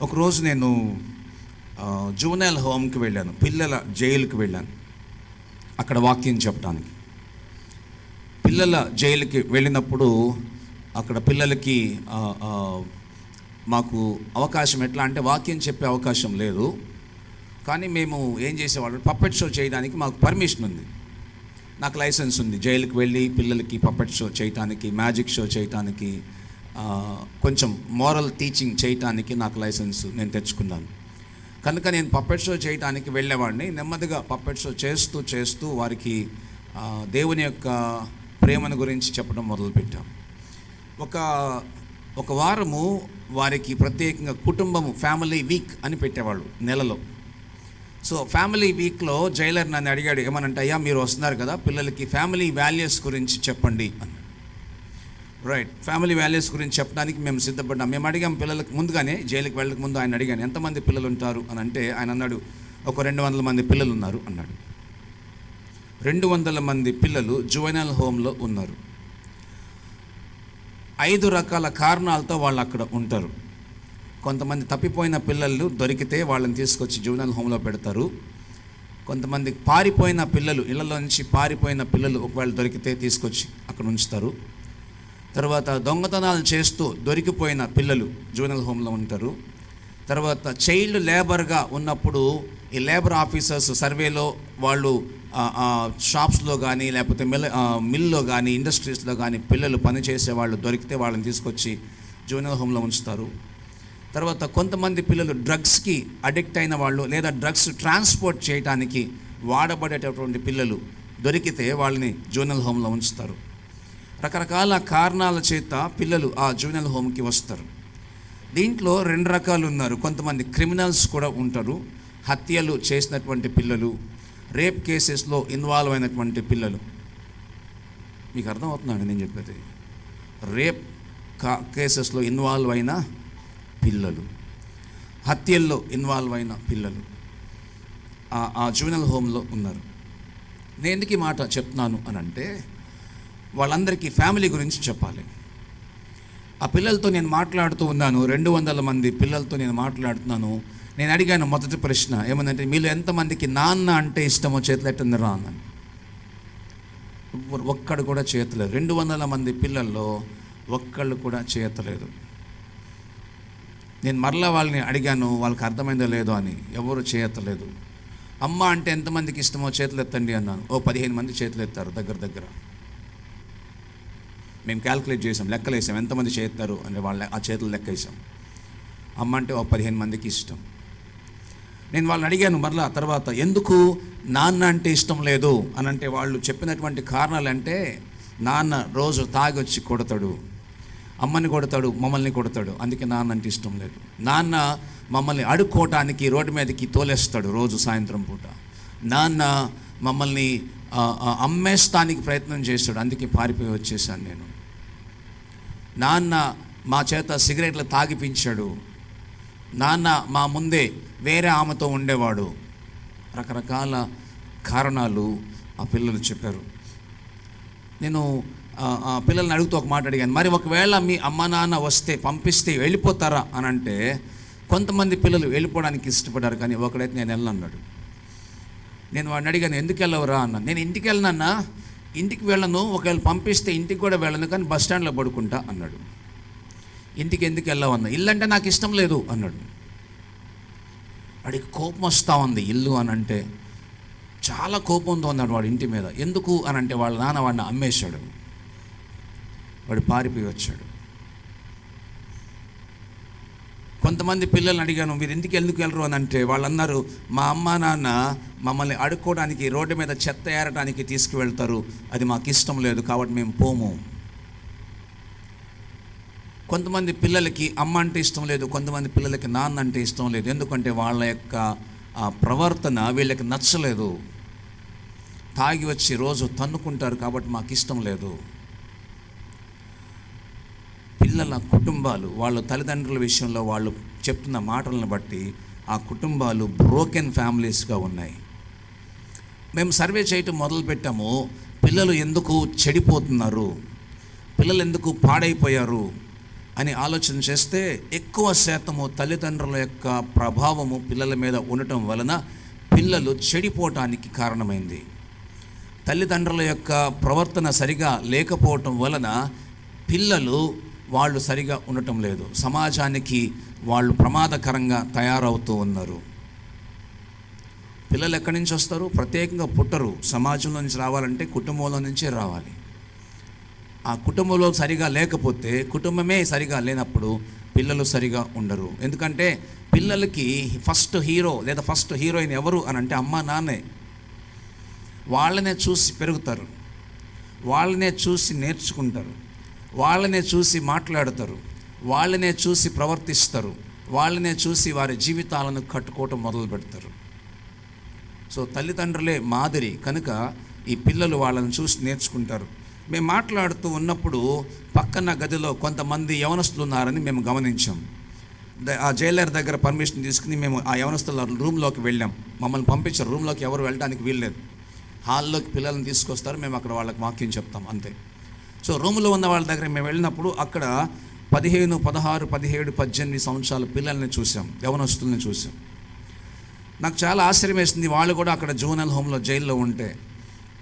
ఒకరోజు నేను జూనైల్ హోమ్కి వెళ్ళాను, పిల్లల జైలుకి వెళ్ళాను. అక్కడ వాక్యం చెప్పడానికి పిల్లల జైలుకి వెళ్ళినప్పుడు అక్కడ పిల్లలకి మాకు అవకాశం ఎట్లా అంటే వాక్యం చెప్పే అవకాశం లేదు, కానీ మేము ఏం చేసేవాళ్ళం, పప్పెట్ షో చేయడానికి మాకు పర్మిషన్ ఉంది. నాకు లైసెన్స్ ఉంది జైలుకి వెళ్ళి పిల్లలకి పప్పెట్ షో చేయటానికి, మ్యాజిక్ షో చేయటానికి, కొంచెం మోరల్ టీచింగ్ చేయటానికి నాకు లైసెన్స్ నేను తెచ్చుకున్నాను. కనుక నేను పప్పెట్ షో చేయటానికి వెళ్ళేవాడిని. నెమ్మదిగా పప్పెట్ షో చేస్తూ చేస్తూ వారికి దేవుని యొక్క ప్రేమను గురించి చెప్పడం మొదలుపెట్టాం. ఒక వారము వారికి ప్రత్యేకంగా కుటుంబము ఫ్యామిలీ వీక్ అని పెట్టేవాళ్ళు నెలలో. సో ఫ్యామిలీ వీక్లో జైలర్ నన్ను అడిగాడు, ఏమనంటే, అయ్యా మీరు వస్తున్నారు కదా, పిల్లలకి ఫ్యామిలీ వాల్యూస్ గురించి చెప్పండి అన్నాడు. రైట్, ఫ్యామిలీ వాల్యూస్ గురించి చెప్పడానికి మేము సిద్ధపడ్డాం. మేము అడిగాం పిల్లలకు ముందుగానే, జైలుకి వెళ్ళక ముందు ఆయన అడిగాను, ఎంతమంది పిల్లలు ఉంటారు అని అంటే ఆయన అన్నాడు, ఒక 200 మంది పిల్లలు ఉన్నారు అన్నాడు. 200 మంది పిల్లలు జువెనైల్ హోమ్లో ఉన్నారు. 5 రకాల కారణాలతో వాళ్ళు అక్కడ ఉంటారు. కొంతమంది తప్పిపోయిన పిల్లలు దొరికితే వాళ్ళని తీసుకొచ్చి జువెనైల్ హోమ్లో పెడతారు. కొంతమంది పారిపోయిన పిల్లలు, ఇళ్లలో నుంచి పారిపోయిన పిల్లలు ఒకవేళ దొరికితే తీసుకొచ్చి అక్కడ ఉంచుతారు. తర్వాత దొంగతనాలు చేస్తూ దొరికిపోయిన పిల్లలు జువెనైల్ హోమ్లో ఉంటారు. తర్వాత చైల్డ్ లేబర్గా ఉన్నప్పుడు ఈ లేబర్ ఆఫీసర్స్ సర్వేలో వాళ్ళు షాప్స్లో కానీ లేకపోతే మిల్లో కానీ ఇండస్ట్రీస్లో కానీ పిల్లలు పనిచేసే వాళ్ళు దొరికితే వాళ్ళని తీసుకొచ్చి జువెనైల్ హోమ్లో ఉంచుతారు. తర్వాత కొంతమంది పిల్లలు డ్రగ్స్కి అడిక్ట్ అయిన వాళ్ళు లేదా డ్రగ్స్ ట్రాన్స్పోర్ట్ చేయడానికి వాడబడేటటువంటి పిల్లలు దొరికితే వాళ్ళని జువెనైల్ హోమ్లో ఉంచుతారు. రకరకాల కారణాల చేత పిల్లలు ఆ జువెనైల్ హోమ్కి వస్తారు. దీంట్లో 2 రకాలు ఉన్నారు. కొంతమంది క్రిమినల్స్ కూడా ఉంటారు, హత్యలు చేసినటువంటి పిల్లలు, రేప్ కేసెస్లో ఇన్వాల్వ్ అయినటువంటి పిల్లలు. మీకు అర్థమవుతున్నాడు నేను చెప్పేది? రేప్ కేసెస్లో ఇన్వాల్వ్ అయిన పిల్లలు, హత్యల్లో ఇన్వాల్వ్ అయిన పిల్లలు ఆ జువెనైల్ హోమ్లో ఉన్నారు. నేను ఎందుకు ఈ మాట చెప్తున్నాను అని అంటే, వాళ్ళందరికీ ఫ్యామిలీ గురించి చెప్పాలి. ఆ పిల్లలతో నేను మాట్లాడుతూ ఉన్నాను, 200 మంది పిల్లలతో నేను మాట్లాడుతున్నాను. నేను అడిగాను మొదటి ప్రశ్న ఏమందంటే, మీలో ఎంతమందికి నాన్న అంటే ఇష్టమో చేతులు ఎట్టింది రా అన్నాను. ఒక్కడు కూడా చేయట్లేదు. 200 మంది పిల్లల్లో ఒక్కళ్ళు కూడా చేయట్లేదు. నేను మరలా వాళ్ళని అడిగాను, వాళ్ళకి అర్థమైందో లేదో అని, ఎవరు చేయట్లేదు. అమ్మ అంటే ఎంతమందికి ఇష్టమో చేతులు ఎత్తండి అన్నాను. 15 మంది చేతులు ఎత్తారు దగ్గర. మేము క్యాల్కులేట్ చేసాం, లెక్కలేసాం ఎంతమంది చేస్తారు అంటే వాళ్ళ ఆ చేతులు లెక్క వేసాం. అమ్మ అంటే 15 మందికి ఇష్టం. నేను వాళ్ళని అడిగాను మరలా తర్వాత, ఎందుకు నాన్న అంటే ఇష్టం లేదు అని అంటే వాళ్ళు చెప్పినటువంటి కారణాలు అంటే, నాన్న రోజు తాగొచ్చి కొడతాడు, అమ్మని కొడతాడు, మమ్మల్ని కొడతాడు, అందుకే నాన్న అంటే ఇష్టం లేదు. నాన్న మమ్మల్ని అడుక్కోవటానికి రోడ్డు మీదకి తోలేస్తాడు రోజు సాయంత్రం పూట. నాన్న మమ్మల్ని అమ్మేస్తానికి ప్రయత్నం చేస్తాడు, అందుకే పారిపోయి వచ్చేసాను నేను. నాన్న మా చేత సిగరెట్లు తాగిపించాడు. నాన్న మా ముందే వేరే ఆమెతో ఉండేవాడు. రకరకాల కారణాలు ఆ పిల్లలు చెప్పారు. నేను పిల్లల్ని అడుగుతూ ఒక మాట అడిగాను, మరి ఒకవేళ మీ అమ్మ నాన్న వస్తే పంపిస్తే వెళ్ళిపోతారా అని అంటే, కొంతమంది పిల్లలు వెళ్ళిపోవడానికి ఇష్టపడ్డారు, కానీ ఒకడైతే నేను వెళ్ళన్నాడు. నేను వాడిని అడిగాను, ఎందుకు వెళ్ళవరా అన్నాను. నేను ఇంటికి వెళ్ళనన్నా, ఇంటికి వెళ్ళను, ఒకవేళ పంపిస్తే ఇంటికి కూడా వెళ్ళను, కానీ బస్ స్టాండ్లో పడుకుంటా అన్నాడు. ఇంటికి ఎందుకు వెళ్ళవన్నా, ఇల్లు అంటే నాకు ఇష్టం లేదు అన్నాడు. వాడికి కోపం వస్తూ ఉంది. ఇల్లు అని అంటే చాలా కోపంతో ఉన్నాడు వాడు ఇంటి మీద. ఎందుకు అని అంటే, వాళ్ళ నాన్న వాడిని అమ్మేశాడు, వాడు పారిపోయి వచ్చాడు. కొంతమంది పిల్లల్ని అడిగాను, మీరు ఇంటికి ఎందుకు వెళ్ళరు అని అంటే, వాళ్ళు అన్నారు, మా అమ్మ నాన్న మమ్మల్ని అడుక్కోవడానికి రోడ్డు మీద చెత్త ఏరడానికి తీసుకువెళ్తారు, అది మాకు ఇష్టం లేదు, కాబట్టి మేము పోము. కొంతమంది పిల్లలకి అమ్మ అంటే ఇష్టం లేదు, కొంతమంది పిల్లలకి నాన్న అంటే ఇష్టం లేదు. ఎందుకంటే వాళ్ళ యొక్క ప్రవర్తన వీళ్ళకి నచ్చలేదు. తాగి వచ్చి రోజు తన్నుకుంటారు, కాబట్టి మాకు ఇష్టం లేదు. పిల్లల కుటుంబాలు వాళ్ళ తల్లిదండ్రుల విషయంలో వాళ్ళు చెప్తున్న మాటలను బట్టి ఆ కుటుంబాలు బ్రోకెన్ ఫ్యామిలీస్గా ఉన్నాయి. మేము సర్వే చేయటం మొదలుపెట్టాము, పిల్లలు ఎందుకు చెడిపోతున్నారు, పిల్లలు ఎందుకు పాడైపోయారు అని ఆలోచన చేస్తే ఎక్కువ శాతము తల్లిదండ్రుల యొక్క ప్రభావము పిల్లల మీద ఉండటం వలన పిల్లలు చెడిపోవటానికి కారణమైంది. తల్లిదండ్రుల యొక్క ప్రవర్తన సరిగా లేకపోవటం వలన పిల్లలు వాళ్ళు సరిగా ఉండటం లేదు, సమాజానికి వాళ్ళు ప్రమాదకరంగా తయారవుతూ ఉన్నారు. పిల్లలు ఎక్కడి నుంచి వస్తారు? ప్రత్యేకంగా పుట్టరు. సమాజంలో నుంచి రావాలంటే కుటుంబంలో నుంచే రావాలి. ఆ కుటుంబంలో సరిగా లేకపోతే, కుటుంబమే సరిగా లేనప్పుడు పిల్లలు సరిగా ఉండరు. ఎందుకంటే పిల్లలకి ఫస్ట్ హీరో లేదా ఫస్ట్ హీరోయిన్ ఎవరు అని అంటే అమ్మ నాన్నే. వాళ్ళనే చూసి పెరుగుతారు, వాళ్ళనే చూసి నేర్చుకుంటారు, వాళ్ళనే చూసి మాట్లాడతారు, వాళ్ళనే చూసి ప్రవర్తిస్తారు, వాళ్ళనే చూసి వారి జీవితాలను కట్టుకోవటం మొదలు పెడతారు. సో తల్లిదండ్రులే మాదిరి కనుక ఈ పిల్లలు వాళ్ళని చూసి నేర్చుకుంటారు. మేము మాట్లాడుతూ ఉన్నప్పుడు పక్కన గదిలో కొంతమంది యవనస్తులు ఉన్నారని మేము గమనించాం. ఆ జైలర్ దగ్గర పర్మిషన్ తీసుకుని మేము ఆ యవనస్తుల రూమ్లోకి వెళ్ళాం. మమ్మల్ని పంపించారు, రూమ్లోకి ఎవరు వెళ్ళడానికి వీల్లేదు. హాల్లోకి పిల్లల్ని తీసుకొస్తారు, మేము అక్కడ వాళ్ళకి వాక్యం చెప్తాం అంతే. సో రూమ్లో ఉన్న వాళ్ళ దగ్గర మేము వెళ్ళినప్పుడు అక్కడ 15, 16, 17, 18 సంవత్సరాల పిల్లల్ని చూసాం, యవనస్తుల్ని చూసాం. నాకు చాలా ఆశ్చర్యం వేసింది. వాళ్ళు కూడా అక్కడ జూనల్ హోమ్లో జైల్లో ఉంటే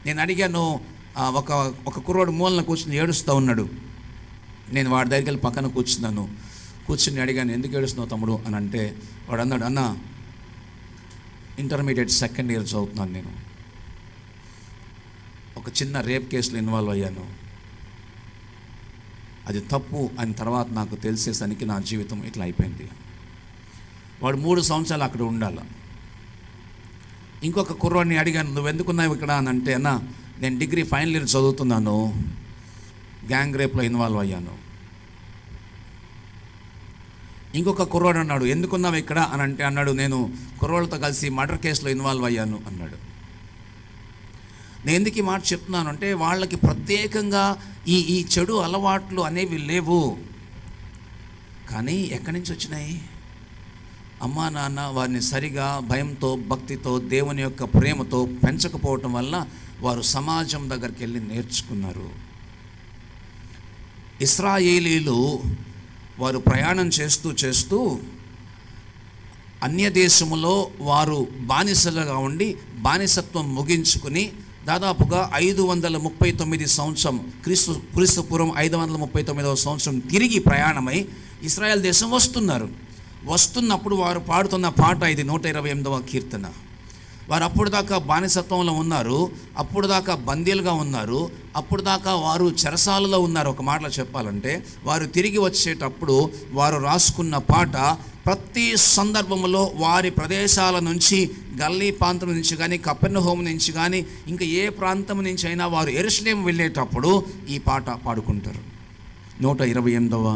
నేను అడిగాను. ఒక కుర్రోడు మూలన కూర్చుని ఏడుస్తూ ఉన్నాడు. నేను వాడి దగ్గరికి వెళ్ళి పక్కన కూర్చుని అడిగాను, ఎందుకు ఏడుస్తున్నావు తమ్ముడు అని అంటే వాడు అన్నాడు, అన్న ఇంటర్మీడియట్ సెకండ్ ఇయర్ చదువుతున్నాను, నేను ఒక చిన్న రేప్ కేసులో ఇన్వాల్వ్ అయ్యాను, అది తప్పు అని తర్వాత నాకు తెలిసేసరికి నా జీవితం ఇట్లా అయిపోయింది. వాడు 3 సంవత్సరాలు అక్కడ ఉండాలి. ఇంకొక కుర్రాడిని అడిగాను, నువ్వు ఎందుకున్నావు ఇక్కడ అని అంటే, అన్న నేను డిగ్రీ ఫైనల్ ఇయర్ చదువుతున్నాను, గ్యాంగ్ రేప్లో ఇన్వాల్వ్ అయ్యాను. ఇంకొక కుర్రాడు అన్నాడు, ఎందుకున్నావు ఇక్కడ అని అంటే అన్నాడు, నేను కుర్రాళ్ళతో కలిసి మర్డర్ కేసులో ఇన్వాల్వ్ అయ్యాను అన్నాడు. నేను ఎందుకు ఈ మాట చెప్తున్నాను అంటే వాళ్ళకి ప్రత్యేకంగా ఈ చెడు అలవాట్లు అనేవి లేవు, కానీ ఎక్కడి నుంచి వచ్చినాయి? అమ్మా నాన్న వారిని సరిగా భయంతో, భక్తితో, దేవుని యొక్క ప్రేమతో పెంచకపోవటం వల్ల వారు సమాజం దగ్గరికి వెళ్ళి నేర్చుకున్నారు. ఇశ్రాయేలీలు వారు ప్రయాణం చేస్తూ అన్య దేశములో వారు బానిసలుగా ఉండి బానిసత్వం ముగించుకుని దాదాపుగా 539 సంవత్సరం క్రీస్తు పూర్వం 539వ సంవత్సరం తిరిగి ప్రయాణమై ఇశ్రాయేల్ దేశం వస్తున్నప్పుడు వారు పాడుతున్న పాట ఇది 128వ కీర్తన. వారు అప్పుడు దాకా బానిసత్వంలో ఉన్నారు, అప్పుడు దాకా బందీలుగా ఉన్నారు, అప్పుడు దాకా వారు చెరసాలలో ఉన్నారు. ఒక మాటలో చెప్పాలంటే వారు తిరిగి వచ్చేటప్పుడు వారు రాసుకున్న పాట ప్రతి సందర్భంలో వారి ప్రదేశాల నుంచి, గల్లీ ప్రాంతం నుంచి కానీ, కపెర్నహూము నుంచి కానీ, ఇంకా ఏ ప్రాంతం నుంచి అయినా వారు యెరూషలేము వెళ్ళేటప్పుడు ఈ పాట పాడుకుంటారు. 128వ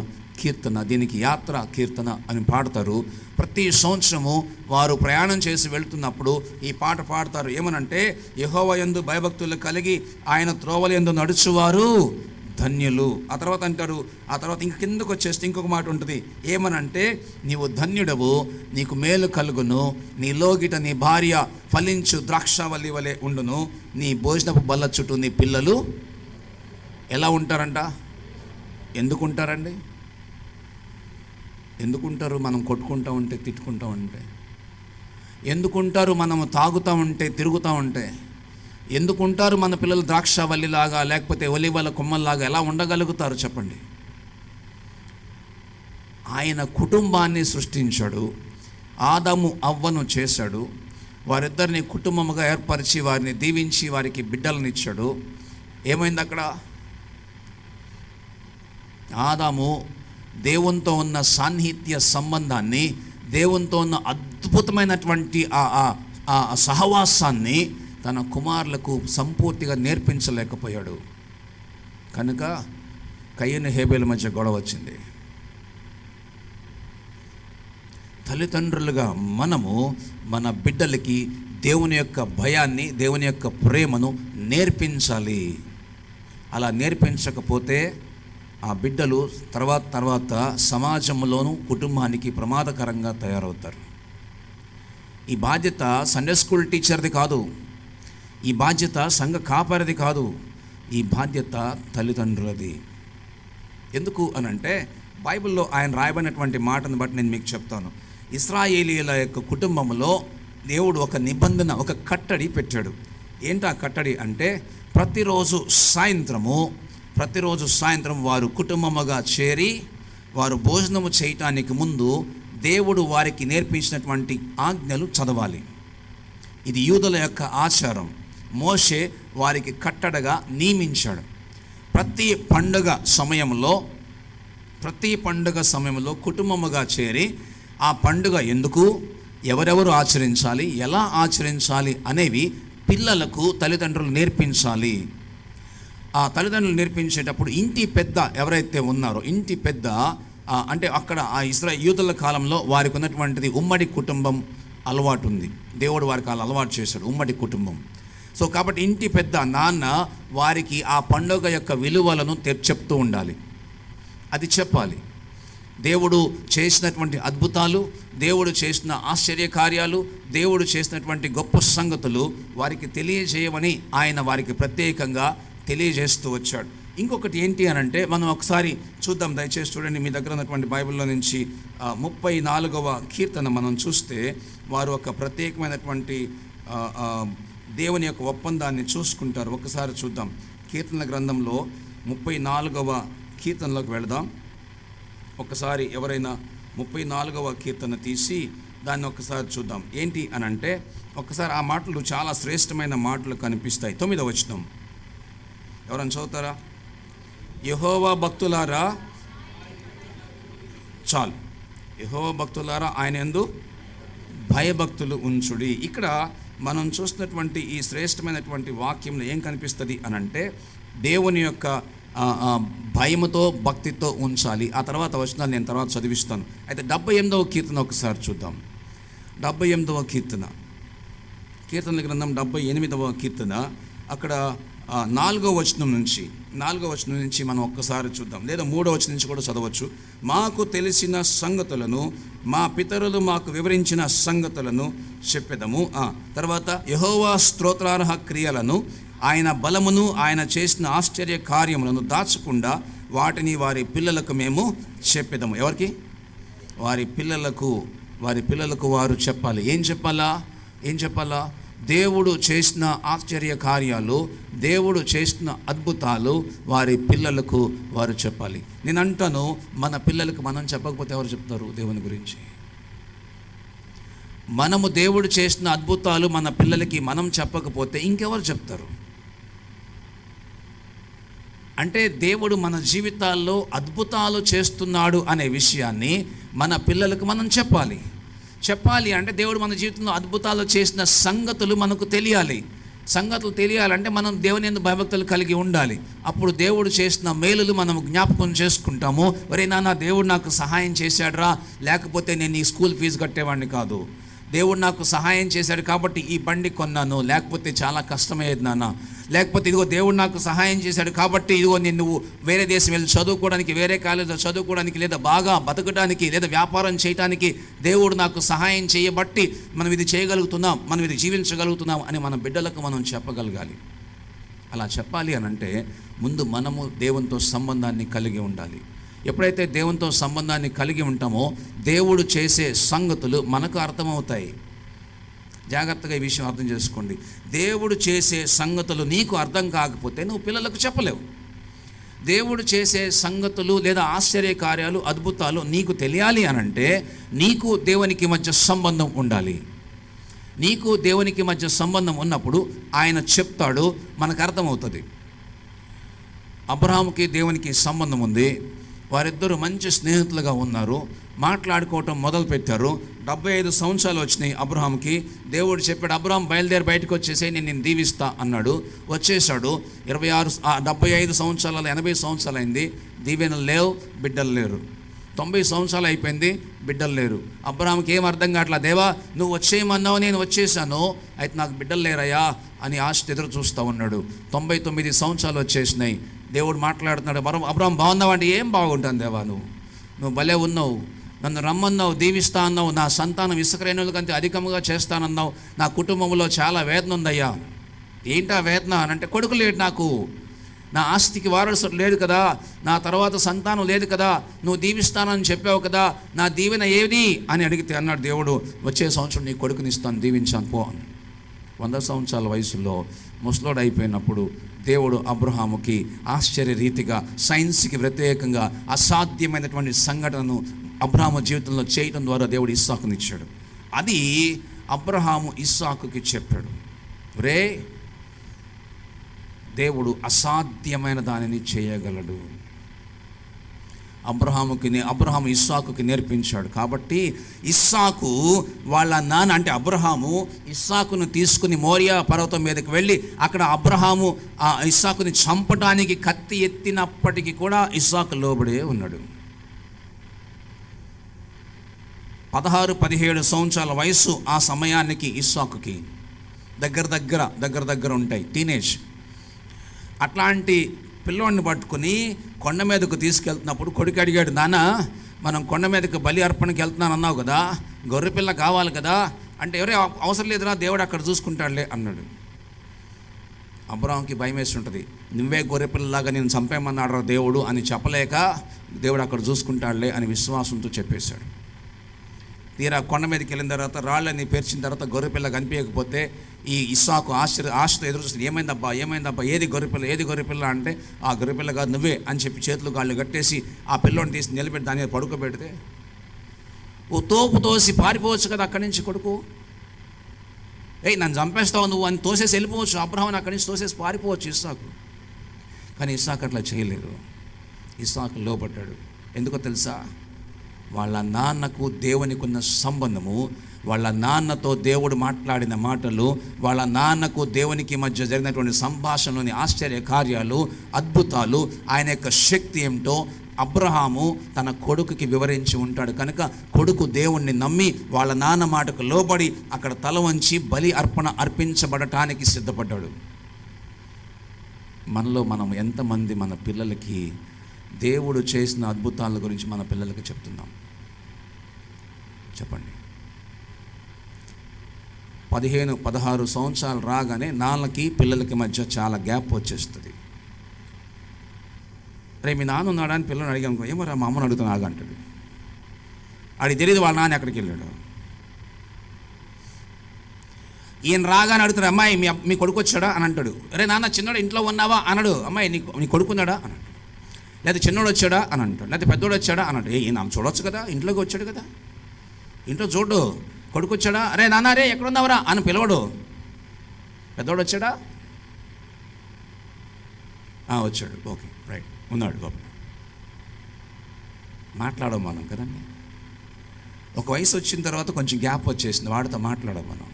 కీర్తన, దీనికి యాత్ర కీర్తన అని పాడతారు. ప్రతి సంవత్సరము వారు ప్రయాణం చేసి వెళ్తున్నప్పుడు ఈ పాట పాడతారు. ఏమనంటే, యెహోవా యందు భయభక్తులు కలిగి ఆయన త్రోవల యందు నడుచువారు ధన్యులు. ఆ తర్వాత ఇంక కిందకు వచ్చేస్తే ఇంకొక మాట ఉంటుంది. ఏమనంటే, నీవు ధన్యుడవు, నీకు మేలు కలుగును, నీ లోగిట నీ భార్య ఫలించు ద్రాక్షవల్లి వలె ఉండును, నీ భోజనపు బల్ల చుట్టూ నీ పిల్లలు ఎలా ఉంటారంట? ఎందుకుంటారండి? ఎందుకుంటారు? మనం కొట్టుకుంటూ ఉంటే, తిట్టుకుంటూ ఉంటే ఎందుకుంటారు? మనము తాగుతూ ఉంటే, తిరుగుతూ ఉంటే ఎందుకుంటారు? మన పిల్లలు ద్రాక్షవల్లిలాగా లేకపోతే ఒలివల కొమ్మల్లాగా ఎలా ఉండగలుగుతారు చెప్పండి? ఆయన కుటుంబాన్ని సృష్టించాడు, ఆదాము అవ్వను చేశాడు, వారిద్దరిని కుటుంబముగా ఏర్పరిచి వారిని దీవించి వారికి బిడ్డలనిచ్చాడు. ఏమైంది అక్కడ? ఆదాము దేవునితో ఉన్న సాన్నిహిత్య సంబంధాన్ని, దేవునితో ఉన్న అద్భుతమైనటువంటి ఆ సహవాసాన్ని తన కుమారులకు సంపూర్తిగా నేర్పించలేకపోయాడు. కనుక కయీను హేబేలు మధ్య గొడవ వచ్చింది. తల్లిదండ్రులుగా మనము మన బిడ్డలకి దేవుని యొక్క భయాన్ని, దేవుని యొక్క ప్రేమను నేర్పించాలి. అలా నేర్పించకపోతే ఆ బిడ్డలు తర్వాత సమాజంలోనూ కుటుంబానికి ప్రమాదకరంగా తయారవుతారు. ఈ బాధ్యత సండే స్కూల్ టీచర్ది కాదు, ఈ బాధ్యత సంఘ కాపరిది కాదు, ఈ బాధ్యత తల్లిదండ్రులది. ఎందుకు అనంటే బైబిల్లో ఆయన రాయబడినటువంటి మాటను బట్టి నేను మీకు చెప్తాను. ఇశ్రాయేలీయుల యొక్క కుటుంబంలో దేవుడు ఒక నిబంధన, ఒక కట్టడి పెట్టాడు. ఏంటి ఆ కట్టడి అంటే, ప్రతిరోజు సాయంత్రం వారు కుటుంబముగా చేరి వారు భోజనము చేయటానికి ముందు దేవుడు వారికి నేర్పించినటువంటి ఆజ్ఞలు చదవాలి. ఇది యూదుల యొక్క ఆచారం. మోషే వారికి కట్టడగా నియమించాడు. ప్రతి పండుగ సమయంలో కుటుంబముగా చేరి ఆ పండుగ ఎందుకు, ఎవరెవరు ఆచరించాలి, ఎలా ఆచరించాలి అనేవి పిల్లలకు తల్లిదండ్రులు నేర్పించాలి. ఆ తల్లిదండ్రులు నేర్పించేటప్పుడు ఇంటి పెద్ద ఎవరైతే ఉన్నారో, ఇంటి పెద్ద అంటే అక్కడ ఆ యూదుల కాలంలో వారికి ఉన్నటువంటిది ఉమ్మడి కుటుంబం అలవాటు ఉంది. దేవుడు వారికి అలా అలవాటు చేశాడు, ఉమ్మడి కుటుంబం. సో కాబట్టి ఇంటి పెద్ద నాన్న వారికి ఆ పండుగ యొక్క విలువలను చెప్తూ ఉండాలి. అది చెప్పాలి. దేవుడు చేసినటువంటి అద్భుతాలు, దేవుడు చేసిన ఆశ్చర్య కార్యాలు, దేవుడు చేసినటువంటి గొప్ప సంగతులు వారికి తెలియజేయమని ఆయన వారికి ప్రత్యేకంగా తెలియజేస్తూ వచ్చాడు. ఇంకొకటి ఏంటి అని అంటే, మనం ఒకసారి చూద్దాం, దయచేసి చూడండి. మీ దగ్గర ఉన్నటువంటి బైబిల్లో నుంచి 34వ కీర్తన మనం చూస్తే వారు ఒక ప్రత్యేకమైనటువంటి దేవుని యొక్క ఒప్పందాన్ని చూసుకుంటారు. ఒకసారి చూద్దాం. కీర్తన గ్రంథంలో 34వ కీర్తనలోకి వెళదాం. ఒకసారి ఎవరైనా 34వ కీర్తన తీసి దాన్ని ఒకసారి చూద్దాం. ఏంటి అని అంటే, ఒకసారి ఆ మాటలు చాలా శ్రేష్టమైన మాటలు కనిపిస్తాయి. 9వ వచనం ఎవరైనా చదువుతారా? యెహోవా భక్తులారా, చాలు, యెహోవా భక్తులారా ఆయన యందు భయభక్తులు ఉంచుడి. ఇక్కడ మనం చూస్తున్నటువంటి ఈ శ్రేష్టమైనటువంటి వాక్యంలో ఏం కనిపిస్తుంది అని అంటే, దేవుని యొక్క భయముతో భక్తితో ఉంచాలి. ఆ తర్వాత వచనాలు నేను తర్వాత చదివిస్తాను. అయితే 78వ కీర్తన ఒకసారి చూద్దాం. 78వ కీర్తన గ్రంథం 78వ కీర్తన అక్కడ 4వ వచనం నుంచి మనం ఒక్కసారి చూద్దాం, లేదా 3వ వచనం నుంచి కూడా చదవచ్చు. మాకు తెలిసిన సంగతులను, మా పితరులు మాకు వివరించిన సంగతులను చెప్పెదము. తర్వాత యెహోవా స్తోత్రార్హ క్రియలను, ఆయన బలమును, ఆయన చేసిన ఆశ్చర్య కార్యములను దాచకుండా వాటిని వారి పిల్లలకు మేము చెప్పెదము. ఎవరికి? వారి పిల్లలకు వారు చెప్పాలి. ఏం చెప్పాలా? దేవుడు చేసిన ఆశ్చర్య కార్యాలు, దేవుడు చేసిన అద్భుతాలు వారి పిల్లలకు వారు చెప్పాలి. నేను అంటాను, మన పిల్లలకు మనం చెప్పకపోతే ఎవరు చెప్తారు దేవుని గురించి? మనము దేవుడు చేసిన అద్భుతాలు మన పిల్లలకి మనం చెప్పకపోతే ఇంకెవరు చెప్తారు? అంటే దేవుడు మన జీవితాల్లో అద్భుతాలు చేస్తున్నాడు అనే విషయాన్ని మన పిల్లలకు మనం చెప్పాలి అంటే దేవుడు మన జీవితంలో అద్భుతాలు చేసిన సంగతులు మనకు తెలియాలి. సంగతులు తెలియాలంటే మనం దేవుని యందు భయభక్తులు కలిగి ఉండాలి. అప్పుడు దేవుడు చేసిన మేలులు మనం జ్ఞాపకం చేసుకుంటాము. ఒరే నాన్న, దేవుడు నాకు సహాయం చేశాడురా, లేకపోతే నేను ఈ స్కూల్ ఫీజు కట్టేవాడిని కాదు. దేవుడు నాకు సహాయం చేశాడు కాబట్టి ఈ బండి కొన్నాను, లేకపోతే చాలా కష్టమయ్యేది నాన్న. లేకపోతే ఇదిగో దేవుడు నాకు సహాయం చేశాడు కాబట్టి ఇదిగో నువ్వు వేరే దేశం వెళ్ళి చదువుకోవడానికి, వేరే కాలేజీలో చదువుకోవడానికి, లేదా బాగా బతకడానికి, లేదా వ్యాపారం చేయడానికి దేవుడు నాకు సహాయం చేయబట్టి మనం ఇది చేయగలుగుతున్నాం, మనం ఇది జీవించగలుగుతున్నాం అని మన బిడ్డలకు మనం చెప్పగలగాలి. అలా చెప్పాలి అని అంటే ముందు మనము దేవునితో సంబంధాన్ని కలిగి ఉండాలి. ఎప్పుడైతే దేవునితో సంబంధాన్ని కలిగి ఉంటామో దేవుడు చేసే సంగతులు మనకు అర్థమవుతాయి. జాగ్రత్తగా ఈ విషయం అర్థం చేసుకోండి. దేవుడు చేసే సంగతులు నీకు అర్థం కాకపోతే నువ్వు పిల్లలకు చెప్పలేవు. దేవుడు చేసే సంగతులు లేదా ఆశ్చర్య కార్యాలు, అద్భుతాలు నీకు తెలియాలి అనంటే నీకు దేవునికి మధ్య సంబంధం ఉండాలి. నీకు దేవునికి మధ్య సంబంధం ఉన్నప్పుడు ఆయన చెప్తాడు, మనకు అర్థమవుతుంది. అబ్రహాముకి దేవునికి సంబంధం ఉంది. వారిద్దరూ మంచి స్నేహితులుగా ఉన్నారు, మాట్లాడుకోవటం మొదలుపెట్టారు. 75 సంవత్సరాలు వచ్చినాయి అబ్రహాంకి. దేవుడు చెప్పాడు, అబ్రహాం బయలుదేరి బయటకు వచ్చేసి నేను దీవిస్తా అన్నాడు. వచ్చేసాడు. 75 సంవత్సరాలు 80 సంవత్సరాలు అయింది, దీవెనలు లేవు, బిడ్డలు లేరు. 90 సంవత్సరాలు అయిపోయింది, బిడ్డలు లేరు. అబ్రహాంకి ఏం అర్థం కావట్లా, దేవా నువ్వు వచ్చేయమన్నావు, నేను వచ్చేసాను, అయితే నాకు బిడ్డలు లేరయ్యా అని ఆశ ఎదురు చూస్తూ ఉన్నాడు. 99 సంవత్సరాలు వచ్చేసినాయి. దేవుడు మాట్లాడుతున్నాడు, అబ్రహాం బాగున్నావు అంటే, ఏం బాగుంటాను దేవా, నువ్వు భలే ఉన్నావు, నన్ను రమ్మన్నావు, దీవిస్తా అన్నావు, నా సంతానం ఇసుకరేణుల కంటే అధికంగా చేస్తానన్నావు, నా కుటుంబంలో చాలా వేదన ఉందయ్యా. ఏంటా వేదన అని అంటే, కొడుకు లేడు నాకు, నా ఆస్తికి వారసుడు లేడు కదా, నా తర్వాత సంతానం లేదు కదా, నువ్వు దీవిస్తానని చెప్పావు కదా, నా దీవెన ఏది అని అడిగితే అన్నాడు దేవుడు, వచ్చే సంవత్సరం నీ కొడుకుని ఇస్తాను, దీవించాను పో అని. 100 సంవత్సరాల వయసులో ముసలోడు అయిపోయినప్పుడు దేవుడు అబ్రహాముకి ఆశ్చర్య రీతిగా, సైన్స్కి వ్యతిరేకంగా అసాధ్యమైనటువంటి సంఘటనను అబ్రహాము జీవితంలో చేయడం ద్వారా దేవుడు ఇస్సాకునిచ్చాడు. అది అబ్రహాము ఇస్సాకుకి చెప్పాడు, రే దేవుడు అసాధ్యమైన దానిని చేయగలడు. అబ్రహాము ఇస్సాకుకి నేర్పించాడు. కాబట్టి ఇస్సాకు వాళ్ళ నాన్న అంటే అబ్రహాము ఇస్సాకును తీసుకుని మోరియా పర్వతం మీదకి వెళ్ళి అక్కడ అబ్రహాము ఇస్సాకుని చంపడానికి కత్తి ఎత్తినప్పటికీ కూడా ఇస్సాకు లోబడే ఉన్నాడు. 16-17 సంవత్సరాల వయసు ఆ సమయానికి ఇస్సాకుకి దగ్గర ఉంటాయి, టీనేజ్. అట్లాంటి పిల్లోడిని పట్టుకుని కొండ మీదకు తీసుకెళ్తున్నప్పుడు కొడుకు అడిగాడు, నాన్న మనం కొండ మీదకి బలి అర్పణకి వెళ్తున్నాను అన్నావు కదా, గొర్రెపిల్ల కావాలి కదా అంటే, ఎవరే అవసరం లేదురా దేవుడు అక్కడ చూసుకుంటాడులే అన్నాడు. అబ్రహాంకి భయం వేసి ఉంటుంది, నువ్వే గొర్రెపిల్లలాగా నేను చంపేమన్నాడు దేవుడు అని చెప్పలేక, దేవుడు అక్కడ చూసుకుంటాడులే అని విశ్వాసంతో చెప్పేశాడు. తీరా కొండ మీదకి వెళ్ళిన తర్వాత రాళ్ళని పేర్చిన తర్వాత గొర్రెపిల్ల కనిపించకపోతే ఈ ఇస్సాకు ఆశతో ఎదురు చూస్తుంది, ఏమైందబ్బా ఏది గొర్రెపిల్ల అంటే, ఆ గొర్రెపిల్ల కాదు నువ్వే అని చెప్పి చేతులు కాళ్ళు కట్టేసి ఆ పిల్లోని తీసి నిలబెట్టి దాని మీద పడుకోబెడితే, ఓ తోపు తోసి పారిపోవచ్చు కదా అక్కడి నుంచి కొడుకు, నన్ను చంపేస్తావు నువ్వు అని తోసేసి వెళ్ళిపోవచ్చు. అబ్రహాముని అక్కడి నుంచి తోసేసి పారిపోవచ్చు ఇస్సాకు. కానీ ఇస్సాకు అట్లా చేయలేదు. ఇస్సాకు లోబడ్డాడు. ఎందుకో తెలుసా? వాళ్ళ నాన్నకు దేవునికి ఉన్న సంబంధము, వాళ్ళ నాన్నతో దేవుడు మాట్లాడిన మాటలు, వాళ్ళ నాన్నకు దేవునికి మధ్య జరిగినటువంటి సంభాషణలోని ఆశ్చర్య కార్యాలు, అద్భుతాలు, ఆయన యొక్క శక్తి ఏమిటో అబ్రహాము తన కొడుకుకి వివరించి ఉంటాడు. కనుక కొడుకు దేవుణ్ణి నమ్మి వాళ్ళ నాన్న మాటకు లోబడి అక్కడ తల వంచి బలి అర్పణ అర్పించబడటానికి సిద్ధపడ్డాడు. మనలో మనం ఎంతమంది మన పిల్లలకి దేవుడు చేసిన అద్భుతాల గురించి మన పిల్లలకి చెప్తున్నాం? చెప్పండి. 15-16 సంవత్సరాలు రాగానే నాన్నకి పిల్లలకి మధ్య చాలా గ్యాప్ వచ్చేస్తుంది. రే మీ నాన్న ఉన్నాడా అని పిల్లల్ని అడిగాను, ఏమో రా మా అమ్మని అడుగుతాను ఆగంటాడు. ఆడికి తెలియదు వాళ్ళ నాన్న ఎక్కడికి వెళ్ళాడు. ఈయన రాగానే అడుగుతాడు, అమ్మాయి మీ కొడుకు వచ్చాడా అని అంటాడు. అరే నాన్న చిన్నోడు ఇంట్లో ఉన్నావా అనడు, అమ్మాయి నీ కొడుకున్నాడా అని అంటాడు. లేదా చిన్నోడు వచ్చాడా అని అంటాడు, లేదా పెద్దోడు వచ్చాడా అని అంటాడు. ఈయన చూడొచ్చు కదా, ఇంట్లోకి వచ్చాడు కదా, ఇంట్లో చూడు. కొడుకు వచ్చాడా, అరే నాన్న రే ఎక్కడున్నావరా అని పిలవడు. పెద్దోడు వచ్చాడా, వచ్చాడు, ఓకే రైట్ ఉన్నాడు, గొప్ప మాట్లాడము మనం కదండి. ఒక వయసు వచ్చిన తర్వాత కొంచెం గ్యాప్ వచ్చేసింది, వాడితో మాట్లాడము మనం.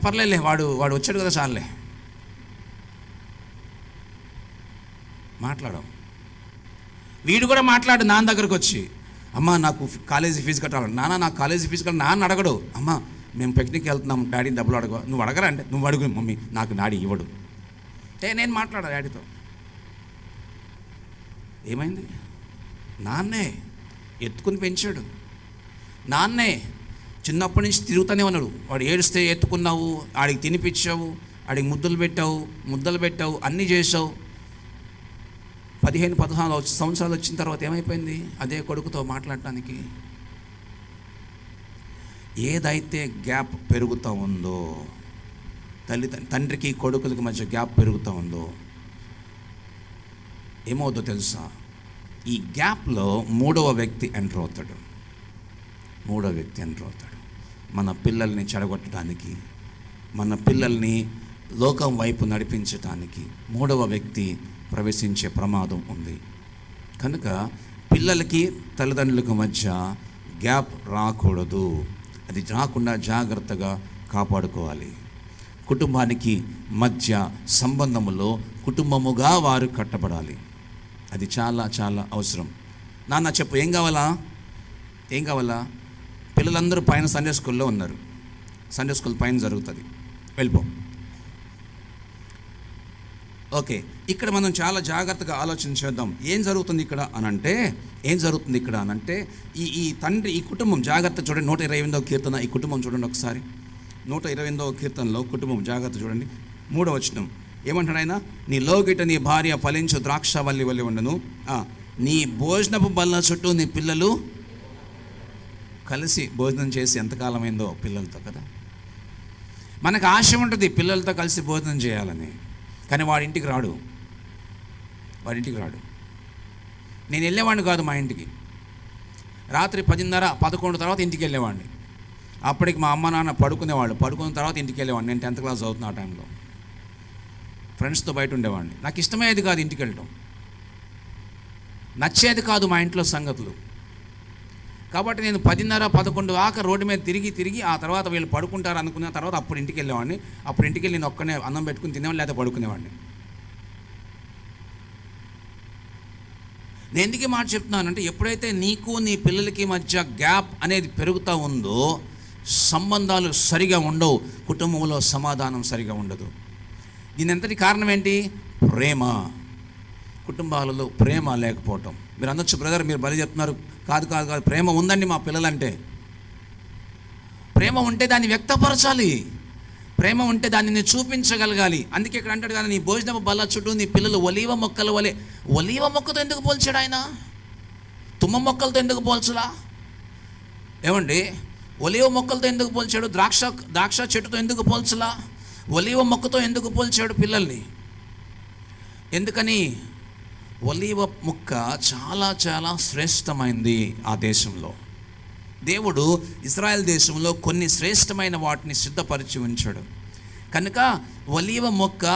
పర్లేదులే వాడు వచ్చాడు కదా చాలే మాట్లాడము. వీడు కూడా మాట్లాడు నాన్న దగ్గరకు వచ్చి, అమ్మ నాకు కాలేజీ ఫీజు కట్టాలి. నాన్న నాకు కాలేజీ ఫీజు కట్టాలి. నాన్న అడగడు, అమ్మ మేము పిక్నిక్ వెళ్తున్నాం డాడీని డబ్బులు అడగ. నువ్వు అడగరా అంటే, నువ్వు అడుగు మమ్మీ, నాకు డాడీ ఇవ్వడు. నేను మాట్లాడా డాడీతో. ఏమైంది? నాన్నే ఎత్తుకుని పెంచాడు, నాన్నే చిన్నప్పటి నుంచి తిరుగుతూనే ఉన్నాడు. వాడు ఏడిస్తే ఎత్తుకున్నావు, ఆడికి తినిపించావు, ఆడికి ముద్దలు పెట్టావు, అన్నీ చేసావు. 15-16 సంవత్సరాలు వచ్చిన తర్వాత ఏమైపోయింది? అదే కొడుకుతో మాట్లాడటానికి ఏదైతే గ్యాప్ పెరుగుతూ ఉందో, తండ్రికి కొడుకులకి మధ్య గ్యాప్ పెరుగుతూ ఉందో ఏమవుతుందో తెలుసా? ఈ గ్యాప్లో మూడవ వ్యక్తి ఎంటర్ అవుతాడు. మన పిల్లల్ని చెడగొట్టడానికి, మన పిల్లల్ని లోకం వైపు నడిపించడానికి మూడవ వ్యక్తి ప్రవేశించే ప్రమాదం ఉంది. కనుక పిల్లలకి తల్లిదండ్రులకు మధ్య గ్యాప్ రాకూడదు. అది రాకుండా జాగ్రత్తగా కాపాడుకోవాలి. కుటుంబానికి మధ్య సంబంధములో కుటుంబముగా వారు కట్టబడాలి. అది చాలా చాలా అవసరం. నాన్న చెప్పు, ఏం కావాలా? పిల్లలందరూ పైన సండే స్కూల్లో ఉన్నారు. సండే స్కూల్ పైన జరుగుతుంది, వెళ్ళిపో. ఓకే, ఇక్కడ మనం చాలా జాగ్రత్తగా ఆలోచన చేద్దాం. ఏం జరుగుతుంది ఇక్కడ అనంటే ఈ తండ్రి, ఈ కుటుంబం జాగ్రత్త చూడండి. 128వ కీర్తన, ఈ కుటుంబం చూడండి ఒకసారి. 128వ కీర్తనలో కుటుంబం జాగ్రత్త చూడండి. 3వ వచనం, ఏమంటాడు ఆయన? నీ లోగిట నీ భార్య ఫలించు ద్రాక్షవల్లి వలె ఉండను, నీ భోజనపు బల్ల చుట్టూ నీ పిల్లలు కలిసి భోజనం చేసి ఎంతకాలమైందో పిల్లలతో కదా. మనకు ఆశ ఉంటుంది పిల్లలతో కలిసి భోజనం చేయాలని, కానీ వాడింటికి రాడు. నేను వెళ్ళేవాడిని కాదు మా ఇంటికి. రాత్రి 10:30, 11 తర్వాత ఇంటికి వెళ్ళేవాడిని. అప్పటికి మా అమ్మ నాన్న పడుకునేవాళ్ళు. పడుకున్న తర్వాత ఇంటికి వెళ్ళేవాడిని. నేను 10th క్లాస్ చదువుతున్న ఆ టైంలో ఫ్రెండ్స్తో బయట ఉండేవాడిని. నాకు ఇష్టమయ్యేది కాదు ఇంటికి వెళ్ళటం, నచ్చేది కాదు మా ఇంట్లో సంగతులు. కాబట్టి నేను 10:30, 11 దాకా రోడ్డు మీద తిరిగి ఆ తర్వాత వీళ్ళు పడుకుంటారు అనుకున్న తర్వాత అప్పుడు ఇంటికి వెళ్ళేవాడిని. అప్పుడు ఇంటికి వెళ్ళి నేను ఒక్కనే అన్నం పెట్టుకుని తినేవాడిని, లేదా పడుకునేవాడిని. నేను ఎందుకు మాట చెప్తున్నానంటే, ఎప్పుడైతే నీకు నీ పిల్లలకి మధ్య గ్యాప్ అనేది పెరుగుతూ ఉందో సంబంధాలు సరిగా ఉండవు, కుటుంబంలో సమాధానం సరిగా ఉండదు. దీని అంతటి కారణం ఏంటి? ప్రేమ. కుటుంబాలలో ప్రేమ లేకపోవటం. మీరు అనొచ్చు, బ్రదర్ మీరు బలి చెప్తున్నారు. కాదు, ప్రేమ ఉందండి మా పిల్లలంటే. ప్రేమ ఉంటే దాన్ని వ్యక్తపరచాలి, ప్రేమ ఉంటే దానిని చూపించగలగాలి. అందుకే ఇక్కడ అంటాడు కదా, నీ భోజనపు బల్ల చుట్టూ నీ పిల్లలు ఒలీవ మొక్కల వలె. ఒలీవ మొక్కతో ఎందుకు పోల్చాడు ఆయన? తుమ్మ మొక్కలతో ఎందుకు పోల్చలా? ఏమండి, ఒలీవ మొక్కలతో ఎందుకు పోల్చాడు? ద్రాక్ష చెట్టుతో ఎందుకు పోల్చలా? ఒలీవ మొక్కతో ఎందుకు పోల్చాడు పిల్లల్ని? ఎందుకని? ఒలీవ మొక్క చాలా చాలా శ్రేష్టమైంది ఆ దేశంలో. దేవుడు ఇశ్రాయేల్ దేశంలో కొన్ని శ్రేష్టమైన వాటిని సిద్ధపరిచి ఉంచాడు. కనుక ఒలీవ మొక్క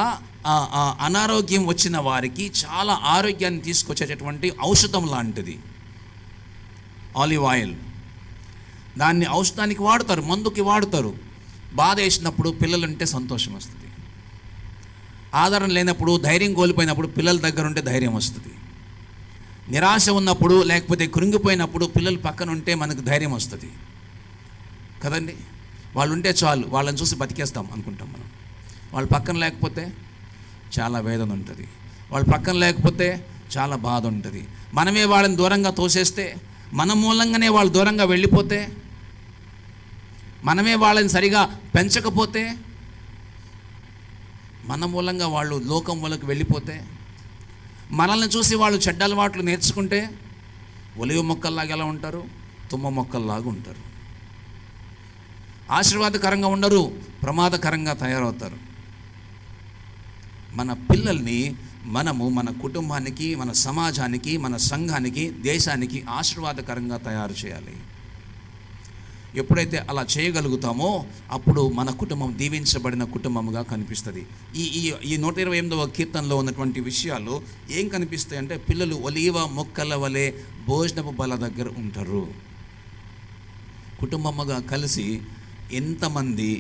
అనారోగ్యం వచ్చిన వారికి చాలా ఆరోగ్యాన్ని తీసుకొచ్చేటటువంటి ఔషధం లాంటిది. ఆలివ్ ఆయిల్, దాన్ని ఔషధానికి వాడతారు, మందుకి వాడతారు. బాధ వేసినప్పుడు పిల్లలుంటే సంతోషం వస్తుంది. ఆదరణ లేనప్పుడు, ధైర్యం కోల్పోయినప్పుడు పిల్లల దగ్గర ఉంటే ధైర్యం వస్తుంది. నిరాశ ఉన్నప్పుడు, లేకపోతే కృంగిపోయినప్పుడు పిల్లలు పక్కన ఉంటే మనకు ధైర్యం వస్తుంది కదండి. వాళ్ళు ఉంటే చాలు, వాళ్ళని చూసి బతికేస్తాం అనుకుంటాం మనం. వాళ్ళు పక్కన లేకపోతే చాలా వేదన ఉంటుంది, వాళ్ళ పక్కన లేకపోతే చాలా బాధ ఉంటుంది. మనమే వాళ్ళని దూరంగా తోసేస్తే, మన మూలంగానే వాళ్ళు దూరంగా వెళ్ళిపోతే, మనమే వాళ్ళని సరిగా పెంచకపోతే, మన మూలంగా వాళ్ళు లోకం వాళ్ళకి వెళ్ళిపోతే, మనల్ని చూసి వాళ్ళు చెడ్డ అలవాట్లు నేర్చుకుంటే, ఒలివ మొక్కల్లాగా ఎలా ఉంటారు? తుమ్మ మొక్కల్లాగా ఉంటారు. ఆశీర్వాదకరంగా ఉండరు, ప్రమాదకరంగా తయారవుతారు. మన పిల్లల్ని మనము మన కుటుంబానికి, మన సమాజానికి, మన సంఘానికి, దేశానికి ఆశీర్వాదకరంగా తయారు చేయాలి. ఎప్పుడైతే అలా చేయగలుగుతామో అప్పుడు మన కుటుంబం దీవించబడిన కుటుంబంగా కనిపిస్తుంది. ఈ 128వ కీర్తనలో ఉన్నటువంటి విషయాలు ఏం కనిపిస్తాయి అంటే, పిల్లలు ఒలీవ మొక్కల వలె భోజనపు బల్ల దగ్గర ఉంటారు. కుటుంబముగా కలిసి ఎంతమంది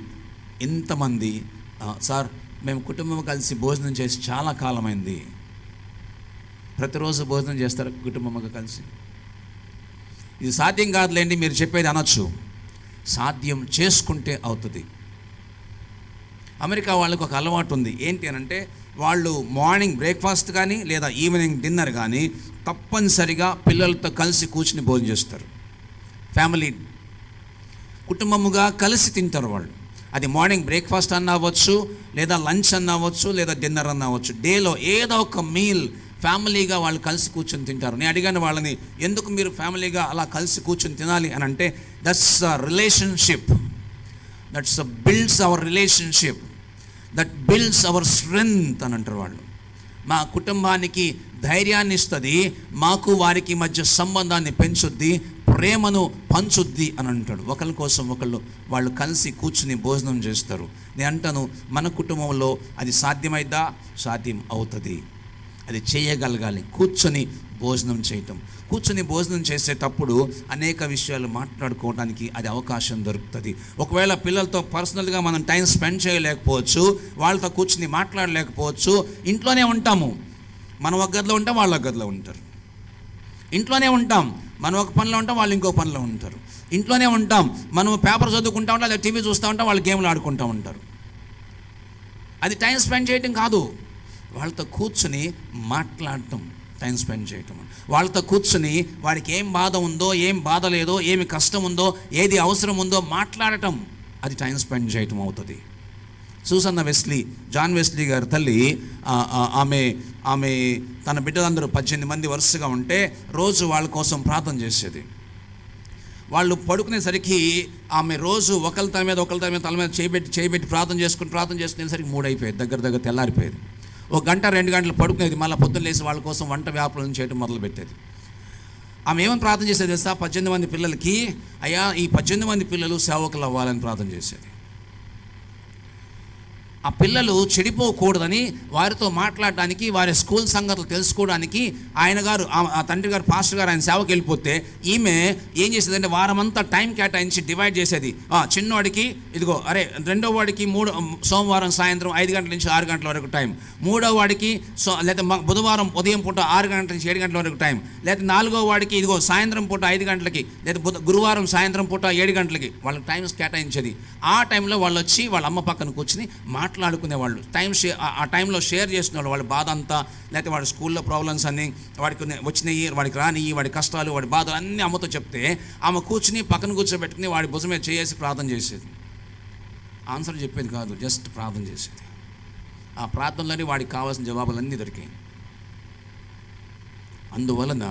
సార్ మేము కుటుంబం కలిసి భోజనం చేసి చాలా కాలమైంది. ప్రతిరోజు భోజనం చేస్తారు కుటుంబముగా కలిసి. ఇది సాధ్యం కాదులేండి మీరు చెప్పేది అనొచ్చు. సాధ్యం చేసుకుంటే అవుతుంది. అమెరికా వాళ్ళకు ఒక అలవాటు ఉంది. ఏంటి అని అంటే, వాళ్ళు మార్నింగ్ బ్రేక్ఫాస్ట్ కానీ లేదా ఈవినింగ్ డిన్నర్ కానీ తప్పనిసరిగా పిల్లలతో కలిసి కూర్చుని భోజనం చేస్తారు. ఫ్యామిలీ కుటుంబముగా కలిసి తింటారు వాళ్ళు. అది మార్నింగ్ బ్రేక్ఫాస్ట్ అన్న అవ్వచ్చు, లేదా లంచ్ అన్న అవ్వచ్చు, లేదా డిన్నర్ అన్న అవ్వచ్చు. డేలో ఏదో ఒక మీల్ ఫ్యామిలీగా వాళ్ళు కలిసి కూర్చొని తింటారు. నేను అడిగాను వాళ్ళని, ఎందుకు మీరు ఫ్యామిలీగా అలా కలిసి కూర్చొని తినాలి అని అంటే, that's a relationship, that's a builds our relationship, that builds hour strength అని అంటారు వాళ్ళు. మా కుటుంబానికి ధైర్యాన్ని ఇస్తుంది, మాకు వారికి మధ్య సంబంధాన్ని పెంచుద్ది, ప్రేమను పంచుద్ది అని అంటాడు. ఒకరి కోసం ఒకళ్ళు వాళ్ళు కలిసి కూర్చుని భోజనం చేస్తారు. నేను అంటాను, మన కుటుంబంలో అది సాధ్యమైద్దా? సాధ్యం అవుతుంది. అది చేయగలగాలి. కూర్చొని భోజనం చేయటం, కూర్చొని భోజనం చేసేటప్పుడు అనేక విషయాలు మాట్లాడుకోవడానికి అది అవకాశం దొరుకుతుంది. ఒకవేళ పిల్లలతో పర్సనల్గా మనం టైం స్పెండ్ చేయలేకపోవచ్చు, వాళ్ళతో కూర్చుని మాట్లాడలేకపోవచ్చు, ఇంట్లోనే ఉంటాము. మనం ఒక గదిలో ఉంటాం, వాళ్ళు ఒక గదిలో ఉంటారు. ఇంట్లోనే ఉంటాం, మనం ఒక పనిలో ఉంటాం, వాళ్ళు ఇంకో పనిలో ఉంటారు. ఇంట్లోనే ఉంటాం, మనం పేపర్ చదువుకుంటా ఉంటాం, లేదా టీవీ చూస్తూ ఉంటాం, వాళ్ళు గేమ్లు ఆడుకుంటూ ఉంటారు. అది టైం స్పెండ్ చేయటం కాదు. వాళ్ళతో కూర్చుని మాట్లాడటం టైం స్పెండ్ చేయటం. వాళ్ళతో కూర్చుని వాడికి ఏం బాధ ఉందో, ఏం బాధ లేదో, ఏమి కష్టం ఉందో, ఏది అవసరం ఉందో మాట్లాడటం, అది టైం స్పెండ్ చేయటం అవుతుంది. సూసన్న వెస్లీ, జాన్ వెస్లీ గారి తల్లి, ఆమె ఆమె తన బిడ్డలందరూ 18 మంది వరుసగా ఉంటే రోజు వాళ్ళ కోసం ప్రార్థన చేసేది. వాళ్ళు పడుకునేసరికి ఆమె రోజు ఒకరి తల మీద తల మీద చేయబెట్టి ప్రార్థన చేసుకునేసరికి 3 అయిపోయేది, దగ్గర తెల్లారిపోయేది. 1 గంట 2 గంటలు పడుకునేది, మళ్ళీ పొద్దున్న లేసి వాళ్ళ కోసం వంట వ్యాపారం చేయడం మొదలుపెట్టేది. ఆమె ఏమని ప్రార్థన చేసేది తెలుసా? 18 మంది పిల్లలకి, అయ్యా ఈ 18 మంది పిల్లలు సేవకులు అవ్వాలని ప్రార్థన చేసేది. ఆ పిల్లలు చెడిపోకూడదని వారితో మాట్లాడడానికి, వారి స్కూల్ సంగతులు తెలుసుకోవడానికి ఆయన గారు, ఆ తండ్రి గారు, పాస్టర్ గారు ఆయన సేవకి వెళ్ళిపోతే ఈమె ఏం చేసేదంటే వారమంతా టైం కేటాయించి డివైడ్ చేసేది. చిన్నవాడికి ఇదిగో రెండో వాడికి సోమవారం సాయంత్రం 5 గంటల నుంచి 6 గంటల వరకు టైం, మూడో వాడికి లేదా బుధవారం ఉదయం పూట 6 గంటల నుంచి 7 గంటల వరకు టైం, లేదా 4వ వాడికి ఇదిగో సాయంత్రం పూట 5 గంటలకి, లేదా గురువారం సాయంత్రం పూట 7 గంటలకి వాళ్ళకి టైమ్స్ కేటాయించేది. ఆ టైంలో వాళ్ళు వచ్చి వాళ్ళ అమ్మ పక్కన కూర్చుని మాట్లాడుకునేవాళ్ళు. ఆ టైంలో షేర్ చేసుకునేవాళ్ళు వాళ్ళ బాధ అంతా, లేకపోతే వాడి స్కూల్లో ప్రాబ్లమ్స్ అన్నీ, వాడికి వచ్చినాయి, వాడికి రానివి, వాడి కష్టాలు, వాడి బాధలు అన్నీ అమ్మతో చెప్తే ఆమె కూర్చుని పక్కన కూర్చోబెట్టుకుని వాడి భుజమే చేసి ప్రార్థన చేసేది. ఆన్సర్ చెప్పేది కాదు, జస్ట్ ప్రార్థన చేసేది. ఆ ప్రార్థనలోనే వాడికి కావాల్సిన జవాబులన్నీ దొరికాయి. అందువలన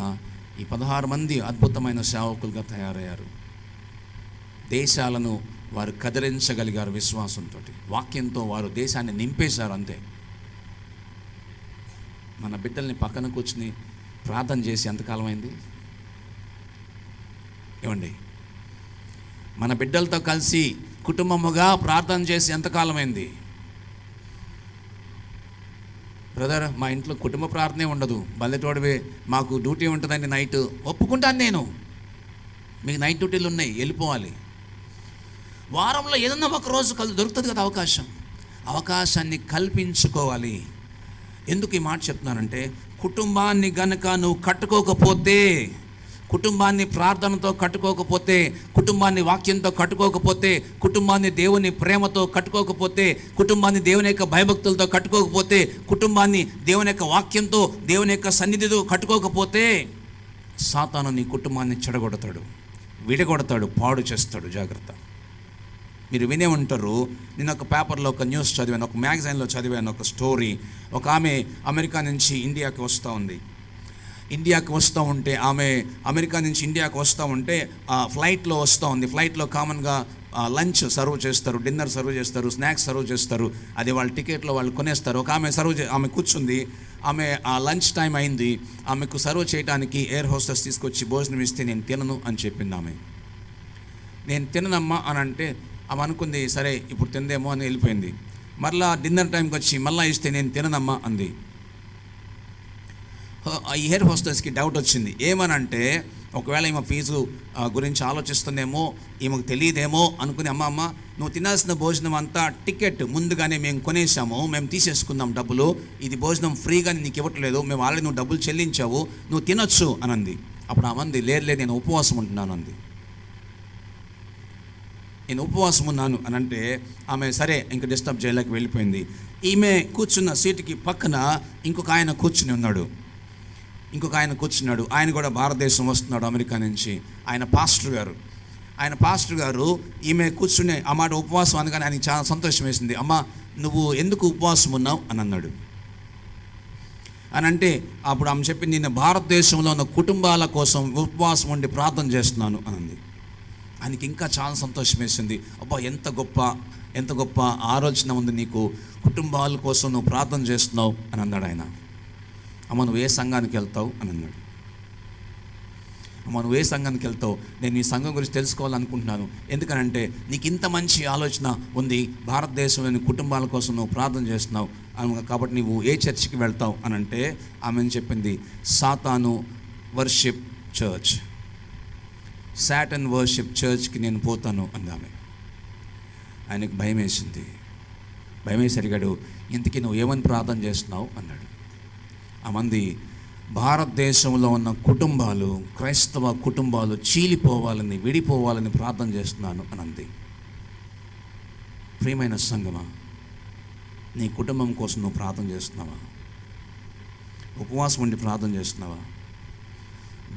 ఈ 16 మంది అద్భుతమైన సేవకులుగా తయారయ్యారు. దేశాలను వారు కదిలించగలిగారు విశ్వాసంతో, వాక్యంతో వారు దేశాన్ని నింపేశారు. అంతే. మన బిడ్డల్ని పక్కన కూర్చుని ప్రార్థన చేసి ఎంతకాలం అయింది ఏమండి? మన బిడ్డలతో కలిసి కుటుంబముగా ప్రార్థన చేసి ఎంతకాలం అయింది? బ్రదర్, మా ఇంట్లో కుటుంబ ప్రార్థనే ఉండదు, బల్లెటోడివే, మాకు డ్యూటీ ఉంటుందండి నైట్. ఒప్పుకుంటాను నేను, మీకు నైట్ డ్యూటీలు ఉన్నాయి, వెళ్ళిపోవాలి. వారంలో ఏదన్నా ఒక రోజు దొరుకుతుంది కదా అవకాశాన్ని కల్పించుకోవాలి. ఎందుకు ఈ మాట చెప్తున్నానంటే, కుటుంబాన్ని గనక నువ్వు కట్టుకోకపోతే, కుటుంబాన్ని ప్రార్థనతో కట్టుకోకపోతే, కుటుంబాన్ని వాక్యంతో కట్టుకోకపోతే, కుటుంబాన్ని దేవుని ప్రేమతో కట్టుకోకపోతే, కుటుంబాన్ని దేవుని యొక్క భయభక్తులతో కట్టుకోకపోతే, కుటుంబాన్ని దేవుని యొక్క వాక్యంతో, దేవుని యొక్క సన్నిధితో కట్టుకోకపోతే సాతాను నీ కుటుంబాన్ని చెడగొడతాడు, విడగొడతాడు, పాడు చేస్తాడు. జాగ్రత్త. మీరు వినే ఉంటారు, నేను ఒక పేపర్లో ఒక న్యూస్ చదివాను, ఒక మ్యాగజైన్లో చదివాను ఒక స్టోరీ. ఒక ఆమె అమెరికా నుంచి ఇండియాకి వస్తూ ఉంది. ఇండియాకి వస్తూ ఉంటే, ఆమె అమెరికా నుంచి ఇండియాకి వస్తూ ఉంటే ఫ్లైట్లో వస్తూ ఉంది. ఫ్లైట్లో కామన్గా లంచ్ సర్వ్ చేస్తారు, డిన్నర్ సర్వ్ చేస్తారు, స్నాక్స్ సర్వ్ చేస్తారు. అది వాళ్ళ టికెట్లో వాళ్ళు కొనేస్తారు. ఒక ఆమె ఆమె కూర్చుంది. ఆమె ఆ లంచ్ టైం అయింది. ఆమెకు సర్వ్ చేయడానికి ఎయిర్ హోస్టెస్ తీసుకొచ్చి భోజనం ఇస్తే నేను తినను అని చెప్పింది. ఆమె నేను తిననమ్మా అని అంటే ఆమె అనుకుంది, సరే ఇప్పుడు తిందేమో అని వెళ్ళిపోయింది. మరలా డిన్నర్ టైంకి వచ్చి మళ్ళీ ఇస్తే నేను తిననమ్మా అంది. ఈ ఎయిర్ హోస్టెస్కి డౌట్ వచ్చింది. ఏమనంటే, ఒకవేళ ఈమె ఫీజు గురించి ఆలోచిస్తుందేమో, ఈమెకు తెలియదేమో అనుకుని, అమ్మ నువ్వు తినాల్సిన భోజనం అంతా టికెట్ ముందుగానే మేము కొనేసాము, మేము తీసేసుకుందాం డబ్బులు, ఇది భోజనం ఫ్రీగా నీకు ఇవ్వట్లేదు, మేము ఆల్రెడీ నువ్వు డబ్బులు చెల్లించావు, నువ్వు తినొచ్చు అని అంది. అప్పుడు ఆమె అంది, లేదు నేను ఉపవాసం ఉంటున్నాను అంది. నేను ఉపవాసం ఉన్నాను అని అంటే ఆమె సరే ఇంక డిస్టర్బ్ చేయలేక వెళ్ళిపోయింది. ఈమె కూర్చున్న సీటుకి పక్కన ఇంకొక ఆయన కూర్చున్నాడు. ఆయన కూడా భారతదేశం వస్తున్నాడు, అమెరికా నుంచి. ఆయన పాస్టర్ గారు ఈమె కూర్చునే ఆ మాట ఉపవాసం అనగానే ఆయనకి చాలా సంతోషం వేసింది. అమ్మ నువ్వు ఎందుకు ఉపవాసం ఉన్నావు అని అన్నాడు. అని అంటే అప్పుడు ఆమె చెప్పింది, నేను భారతదేశంలో ఉన్న కుటుంబాల కోసం ఉపవాసం ఉండి ప్రార్థన చేస్తున్నాను అని అంది. ఆయనకి ఇంకా చాలా సంతోషం వేసింది. అబ్బా ఎంత గొప్ప ఆలోచన ఉంది నీకు, కుటుంబాల కోసం నువ్వు ప్రార్థన చేస్తున్నావు అని అన్నాడు ఆయన. అమ్మ నువ్వు ఏ సంఘానికి వెళ్తావు అని అన్నాడు. అమ్మ నువ్వు ఏ సంఘానికి వెళ్తావు, నేను ఈ సంఘం గురించి తెలుసుకోవాలనుకుంటున్నాను, ఎందుకనంటే నీకు ఇంత మంచి ఆలోచన ఉంది, భారతదేశంలోని కుటుంబాల కోసం నువ్వు ప్రార్థన చేస్తున్నావు కాబట్టి నువ్వు ఏ చర్చికి వెళ్తావు అని అంటే ఆమె చెప్పింది, సాతాను వర్షిప్ చర్చ్, సాటన్ వర్షిప్ చర్చ్కి నేను పోతాను అందామె. ఆయనకు భయం వేసి అడిగాడు, ఇంతకీ నువ్వు ఏమని ప్రార్థన చేస్తున్నావు అన్నాడు. ఆ మంది భారతదేశంలో ఉన్న కుటుంబాలు, క్రైస్తవ కుటుంబాలు చీలిపోవాలని, విడిపోవాలని ప్రార్థన చేస్తున్నాను అని అంది. ప్రియమైన సంగమా, నీ కుటుంబం కోసం నువ్వు ప్రార్థన చేస్తున్నావా? ఉపవాసం ఉండి ప్రార్థన చేస్తున్నావా?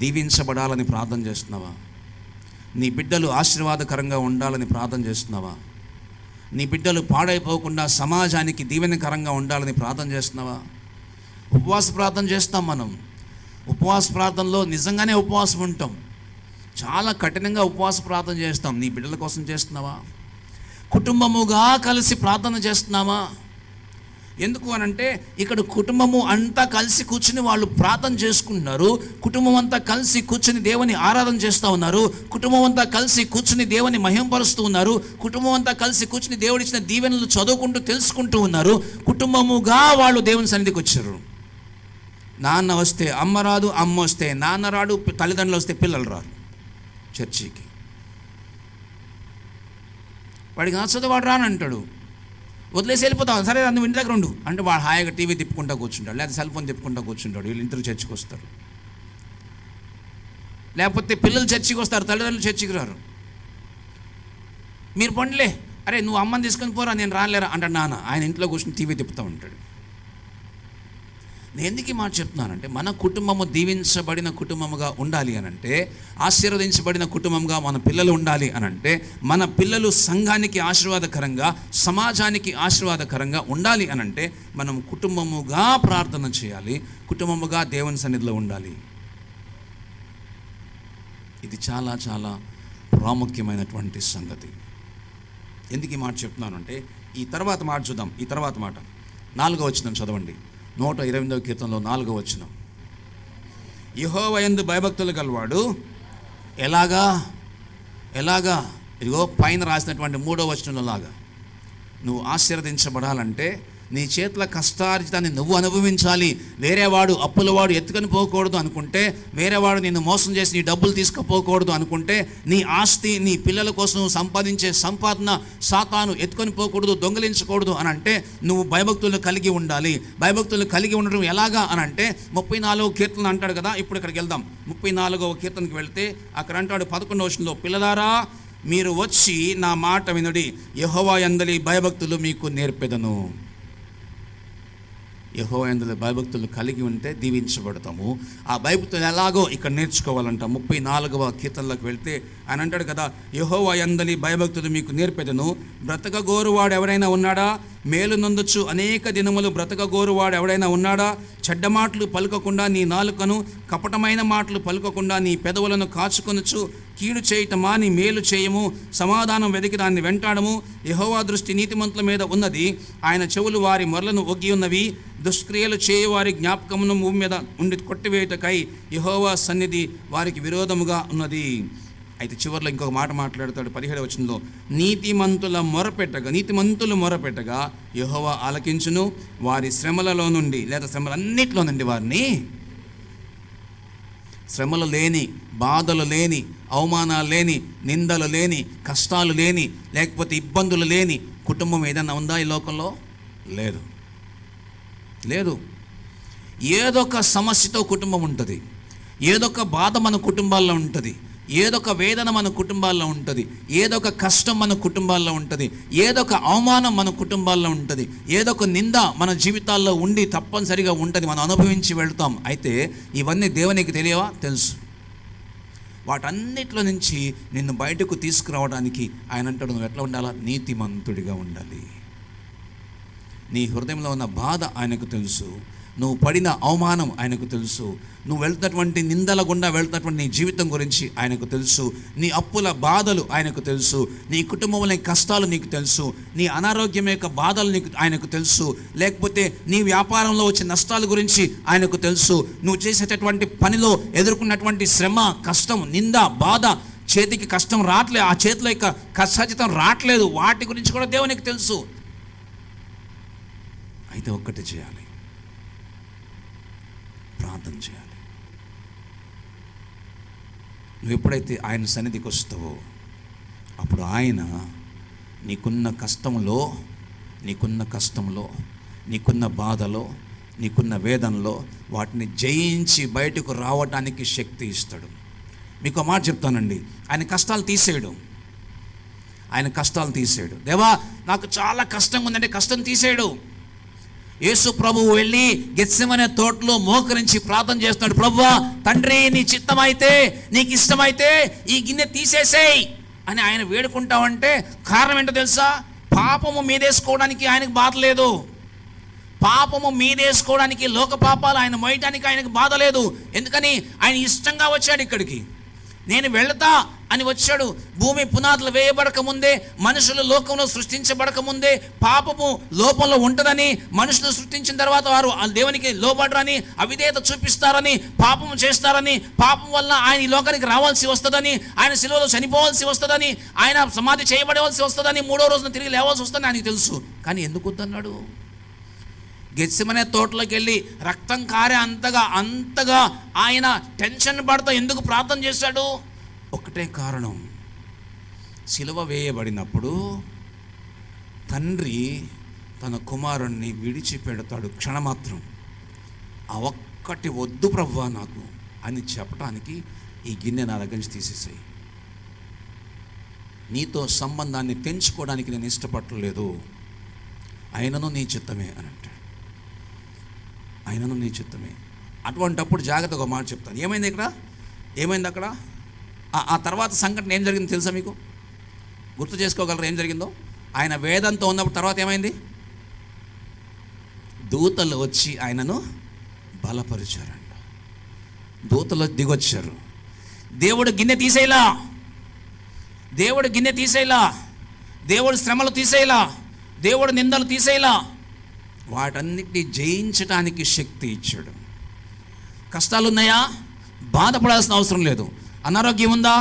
దీవించబడాలని ప్రార్థన చేస్తున్నావా? నీ బిడ్డలు ఆశీర్వాదకరంగా ఉండాలని ప్రార్థన చేస్తున్నావా? నీ బిడ్డలు పాడైపోకుండా సమాజానికి దీవెనకరంగా ఉండాలని ప్రార్థన చేస్తున్నావా? ఉపవాస ప్రార్థన చేస్తాం మనం. ఉపవాస ప్రార్థనలో నిజంగానే ఉపవాసం ఉంటాం, చాలా కఠినంగా ఉపవాస ప్రార్థన చేస్తాం. నీ బిడ్డల కోసం చేస్తున్నావా? కుటుంబముగా కలిసి ప్రార్థన చేస్తున్నామా? ఎందుకు అనంటే ఇక్కడ కుటుంబము అంతా కలిసి కూర్చుని వాళ్ళు ప్రార్థన చేసుకుంటున్నారు. కుటుంబం అంతా కలిసి కూర్చుని దేవుని ఆరాధన చేస్తూ ఉన్నారు. కుటుంబం అంతా కలిసి కూర్చుని దేవుని మహింపరుస్తూ ఉన్నారు. కుటుంబం అంతా కలిసి కూర్చుని దేవుడిచ్చిన దీవెనలు చదువుకుంటూ తెలుసుకుంటూ ఉన్నారు. కుటుంబముగా వాళ్ళు దేవుని సన్నిధికి వచ్చారు. నాన్న వస్తే అమ్మ రాదు, అమ్మ వస్తే నాన్న రాడు, తల్లిదండ్రులు వస్తే పిల్లలు రారు చర్చికి. వాడికి నచ్చదు, వాడు రానంటాడు, వదిలేసి వెళ్ళిపోతాం. సరే నువ్వు ఇంటి దగ్గర ఉండు అంటే వాడు హాయిగా టీవీ తిప్పుకుంటూ కూర్చుంటాడు, లేదా సెల్ ఫోన్ తిప్పుకుంటూ కూర్చుంటాడు. వీళ్ళు ఇంటికి చర్చికి వస్తారు. లేకపోతే పిల్లలు చర్చికి వస్తారు, తల్లిదండ్రులు చర్చికి రారు. మీరు పండులే, అరే నువ్వు అమ్మని తీసుకొని పోరా, నేను రాలేరా అంటాడు నాన్న. ఆయన ఇంట్లో కూర్చొని టీవీ తిప్పుతూ ఉంటాడు. నేను ఎందుకు ఈ మాట చెప్తున్నానంటే, మన కుటుంబము దీవించబడిన కుటుంబముగా ఉండాలి అనంటే, ఆశీర్వదించబడిన కుటుంబంగా మన పిల్లలు ఉండాలి అనంటే, మన పిల్లలు సంఘానికి ఆశీర్వాదకరంగా, సమాజానికి ఆశీర్వాదకరంగా ఉండాలి అనంటే మనం కుటుంబముగా ప్రార్థన చేయాలి, కుటుంబముగా దేవుని సన్నిధిలో ఉండాలి. ఇది చాలా చాలా ప్రాముఖ్యమైనటువంటి సంగతి. ఎందుకు ఈ మాట చెప్తున్నానంటే, ఈ తర్వాత మాట చూద్దాం. ఈ తర్వాత మాట 4వ వచనం చదవండి. 128వ కీర్తనలో 4వ వచనం. యెహోవా యందు భయభక్తులు గలవాడు ఎలాగా ఇదిగో పైన రాసినటువంటి 3వ వచనంలో లాగా నువ్వు ఆశీర్వదించబడాలంటే నీ చేతుల కష్టార్జితాన్ని నువ్వు అనుభవించాలి. వేరేవాడు అప్పులవాడు ఎత్తుకొని పోకూడదు అనుకుంటే, వేరేవాడు నిన్ను మోసం చేసి నీ డబ్బులు తీసుకుపోకూడదు అనుకుంటే, నీ ఆస్తి నీ పిల్లల కోసం సంపాదించే సంపాదన సాతాను ఎత్తుకొని పోకూడదు, దొంగిలించకూడదు అని అంటే నువ్వు భయభక్తులు కలిగి ఉండాలి. భయభక్తులు కలిగి ఉండడం ఎలాగా అని అంటే 34వ కీర్తన అంటాడు కదా. ఇప్పుడు ఇక్కడికి వెళ్దాం. 34వ కీర్తనకి వెళ్తే అక్కడ అంటాడు 11వ వచనంలో, పిల్లలారా మీరు వచ్చి నా మాట వినుడి, యెహోవా యందలి భయభక్తులు మీకు నేర్పెదను. యెహోవా యందు భయభక్తులు కలిగి ఉంటే దీవించబడతాము. ఆ భయభక్తులు ఎలాగో ఇక్కడ నేర్చుకోవాలంట. 34వ కీర్తనలోకి వెళ్తే ఆయన అంటాడు కదా, యెహోవా యందలి భయభక్తులు మీకు నేర్పెదను. బ్రతకగోరువాడు ఎవరైనా ఉన్నాడా? మేలు నొందొచ్చు అనేక దినములు బ్రతకగోరువాడు ఎవడైనా ఉన్నాడా? చెడ్డ మాటలు పలుకకుండా నీ నాలుకను, కపటమైన మాటలు పలుకకుండా నీ పెదవులను కాచుకొనొచ్చు. కీడు చేయటమా నీ మేలు చేయము, సమాధానం వెతికి దాన్ని వెంటాడము. యెహోవా దృష్టి నీతిమంతుల మీద ఉన్నది, ఆయన చెవులు వారి మొరలను ఒగ్గి ఉన్నవి. దుష్క్రియలు చేయవారి జ్ఞాపకమును భూమి మీద ఉండి కొట్టివేయుటకై యెహోవా సన్నిధి వారికి విరోధముగా ఉన్నది. అయితే చివరిలో ఇంకొక మాట మాట్లాడతాడు 17వ వచనంలో, నీతిమంతులు మొరపెట్టగా యెహోవా ఆలకించును. వారి శ్రమలలో నుండి లేదా శ్రమలన్నిటిలో నుండి వారిని, శ్రమలు లేని, బాధలు లేని, అవమానాలు లేని, నిందలు లేని, కష్టాలు లేని, లేకపోతే ఇబ్బందులు లేని కుటుంబం ఏదైనా ఉందా ఈ లోకంలో? లేదు. ఏదొక సమస్యతో కుటుంబం ఉంటుంది, ఏదొక బాధ మన కుటుంబాల్లో ఉంటుంది, ఏదొక వేదన మన కుటుంబాల్లో ఉంటుంది, ఏదొక కష్టం మన కుటుంబాల్లో ఉంటుంది, ఏదొక అవమానం మన కుటుంబాల్లో ఉంటుంది, ఏదొక నింద మన జీవితాల్లో ఉండి తప్పనిసరిగా ఉంటుంది, మనం అనుభవించి వెళ్తాం. అయితే ఇవన్నీ దేవునికి తెలియవా? తెలుసు. వాటన్నిటిలో నుంచి నిన్ను బయటకు తీసుకురావడానికి ఆయన అంటాడు, నువ్వు ఎట్లా ఉండాలా? నీతిమంతుడిగా ఉండాలి. నీ హృదయంలో ఉన్న బాధ ఆయనకు తెలుసు, నువ్వు పడిన అవమానం ఆయనకు తెలుసు, నువ్వు వెళ్తున్నటువంటి నిందల గుండా వెళ్తున్నటువంటి నీ జీవితం గురించి ఆయనకు తెలుసు, నీ అప్పుల బాధలు ఆయనకు తెలుసు, నీ కుటుంబంలో కష్టాలు నీకు తెలుసు, నీ అనారోగ్యం యొక్క బాధలు నీకు ఆయనకు తెలుసు, లేకపోతే నీ వ్యాపారంలో వచ్చే నష్టాల గురించి ఆయనకు తెలుసు, నువ్వు చేసేటటువంటి పనిలో ఎదుర్కొన్నటువంటి శ్రమ, కష్టం, నింద, బాధ, చేతికి కష్టం రావట్లేదు, ఆ చేతిలో యొక్క కష్టార్జితం రావట్లేదు, వాటి గురించి కూడా దేవునికి తెలుసు. అయితే ఒక్కటి చేయాలి, ప్రార్థన చేయాలి. నువ్వు ఎప్పుడైతే ఆయన సన్నిధికి వస్తావో అప్పుడు ఆయన నీకున్న కష్టంలో, నీకున్న బాధలో, నీకున్న వేదనలో వాటిని జయించి బయటకు రావడానికి శక్తి ఇస్తాడు. మీకు మాట చెప్తానండి, ఆయన కష్టాలు తీసేయడు. దేవా నాకు చాలా కష్టంగా ఉందంటే కష్టం తీసేయడు. యేసు ప్రభువు వెళ్ళి గెత్సెమనే తోటలో మోకరించి ప్రార్థన చేస్తున్నాడు, ప్రభువా తండ్రి నీ చిత్తమైతే, నీకు ఇష్టమైతే ఈ గిన్నె తీసేసేయ్ అని ఆయన వేడుకుంటామంటే కారణం ఏంటో తెలుసా? పాపము మీదేసుకోవడానికి ఆయనకు బాధ లేదు. పాపము మీదేసుకోవడానికి, లోక పాపాలు ఆయన మోయటానికి ఆయనకు బాధ లేదు. ఎందుకని? ఆయన ఇష్టంగా వచ్చాడు ఇక్కడికి. నేను వెళతా అని వచ్చాడు. భూమి పునాదులు వేయబడక ముందే, మనుషులు లోకంలో సృష్టించబడక ముందే పాపము లోపంలో ఉంటుందని, మనుషులు సృష్టించిన తర్వాత వారు దేవునికి లోబడరని, అవిధేయత చూపిస్తారని, పాపము చేస్తారని, పాపం వల్ల ఆయన ఈ లోకానికి రావాల్సి వస్తుందని, ఆయన శిలువలో చనిపోవాల్సి వస్తుందని, ఆయన సమాధి చేయబడవలసి వస్తుందని, 3వ రోజున తిరిగి లేవాల్సి వస్తుందని ఆయనకు తెలుసు. కానీ ఎందుకు వద్దన్నాడు? గెత్సెమనే తోటలోకి వెళ్ళి రక్తం కారే అంతగా ఆయన టెన్షన్ పడతా ఎందుకు ప్రార్థన చేశాడు? ఒకటే కారణం, సిలువ వేయబడినప్పుడు తండ్రి తన కుమారుణ్ణి విడిచిపెడతాడు క్షణమాత్రం. ఆ ఒక్కటి వద్దు ప్రభువా నాకు అని చెప్పడానికి, ఈ గిన్నె నా దగ్గర నుంచి తీసేసాయి, నీతో సంబంధాన్ని తెంచుకోవడానికి నేను ఇష్టపడలేదు, ఆయనను నీ చిత్తమే అని అంటాడు. ఆయనను నీ చిత్తమే. అటువంటప్పుడు జాగ్రత్తగా ఒక మాట చెప్తాను. ఏమైంది ఇక్కడ? ఏమైంది అక్కడ? ఆ తర్వాత సంఘటన ఏం జరిగిందో తెలుసా మీకు? గుర్తు చేసుకోగలరు ఏం జరిగిందో? ఆయన వేదంతో ఉన్నప్పుడు తర్వాత ఏమైంది? దూతలు వచ్చి ఆయనను బలపరిచారంట. దూతలు దిగొచ్చారు. దేవుడు గిన్నె తీసేలా, దేవుడు గిన్నె తీసేలా, దేవుడు శ్రమలు తీసేలా, దేవుడు నిందలు తీసేలా, వాటన్నిటిని జయించడానికి శక్తి ఇచ్చాడు. కష్టాలు ఉన్నాయా? బాధపడాల్సిన అవసరం లేదు. అనారోగ్యం ఉందా?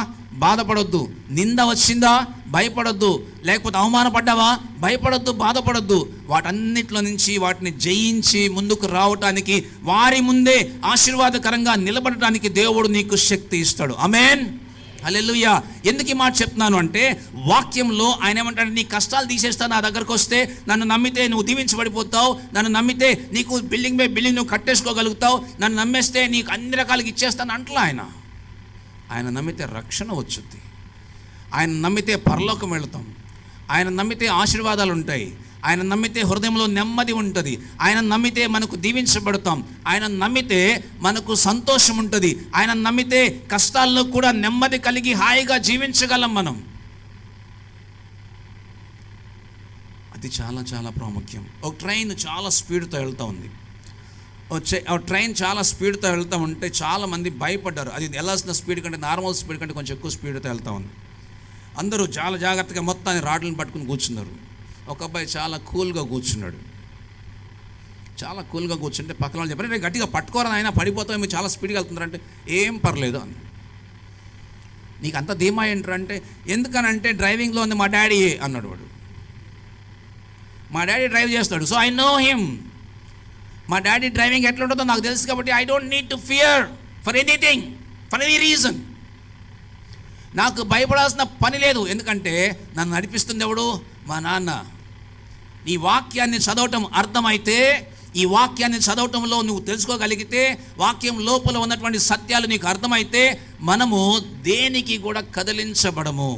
బాధపడొద్దు. నింద వచ్చిందా? భయపడొద్దు. లేకపోతే అవమానపడ్డావా? భయపడొద్దు, బాధపడొద్దు. వాటన్నిటిలో నుంచి వాటిని జయించి ముందుకు రావటానికి, వారి ముందే ఆశీర్వాదకరంగా నిలబడటానికి దేవుడు నీకు శక్తి ఇస్తాడు. ఆమేన్, హల్లెలూయా. ఎందుకు ఈ మాట చెప్తున్నాను అంటే, వాక్యంలో ఆయన ఏమంటాడు? నీ కష్టాలు తీసేస్తా, నా దగ్గరకు వస్తే, నన్ను నమ్మితే నువ్వు దీవించబడిపోతావు, నన్ను నమ్మితే నీకు బిల్డింగ్ బై బిల్డింగ్ నువ్వు కట్టేసుకోగలుగుతావు, నన్ను నమ్మేస్తే నీకు అన్ని రకాలుగా ఇచ్చేస్తాను అంటలా ఆయన నమ్మితే రక్షణ వచ్చుద్ది, ఆయన నమ్మితే పరలోకం వెళతాం, ఆయన నమ్మితే ఆశీర్వాదాలు ఉంటాయి, ఆయన నమ్మితే హృదయంలో నెమ్మది ఉంటుంది, ఆయన నమ్మితే మనకు దీవించబడతాం, ఆయన నమ్మితే మనకు సంతోషం ఉంటుంది, ఆయన నమ్మితే కష్టాల్లో కూడా నెమ్మది కలిగి హాయిగా జీవించగలం మనం. అది చాలా చాలా ప్రాముఖ్యం. ఒక ట్రైన్ చాలా స్పీడ్తో వెళ్తూ ఉంది. ట్రైన్ చాలా స్పీడ్తో వెళ్తూ ఉంటే చాలామంది భయపడ్డారు. అది వెళ్ళాల్సిన స్పీడ్ కంటే, నార్మల్ స్పీడ్ కంటే కొంచెం ఎక్కువ స్పీడ్తో వెళ్తూ ఉంది. అందరూ చాలా జాగ్రత్తగా మొత్తాన్ని రాడ్లను పట్టుకుని కూర్చున్నారు. ఒక అబ్బాయి చాలా కూల్గా కూర్చున్నాడు. చాలా కూల్గా కూర్చుంటే పక్కన వాళ్ళు చెప్పారు, నేను గట్టిగా పట్టుకోరని, ఆయన పడిపోతాం, మీరు చాలా స్పీడ్గా వెళ్తున్నారంటే, ఏం పర్లేదు అని. నీకు అంత ధీమా ఏంటంటే, ఎందుకనంటే డ్రైవింగ్లో ఉంది మా డాడీ అన్నాడు వాడు. మా డాడీ డ్రైవ్ చేస్తాడు, సో ఐ నో హిమ్. మా డాడీ డ్రైవింగ్ ఎట్లా ఉంటుందో నాకు తెలుసు కాబట్టి I don't need to fear for anything, for any reason. నాకు భయపడాల్సిన పని లేదు, ఎందుకంటే నన్ను నడిపిస్తుంది ఎవడు? మా నాన్న. ఈ వాక్యాన్ని చదవటం అర్థమైతే, ఈ వాక్యాన్ని చదవటంలో నువ్వు తెలుసుకోగలిగితే, వాక్యం లోపల ఉన్నటువంటి సత్యాలు నీకు అర్థమైతే, మనము దేనికి కూడా కదిలించబడము,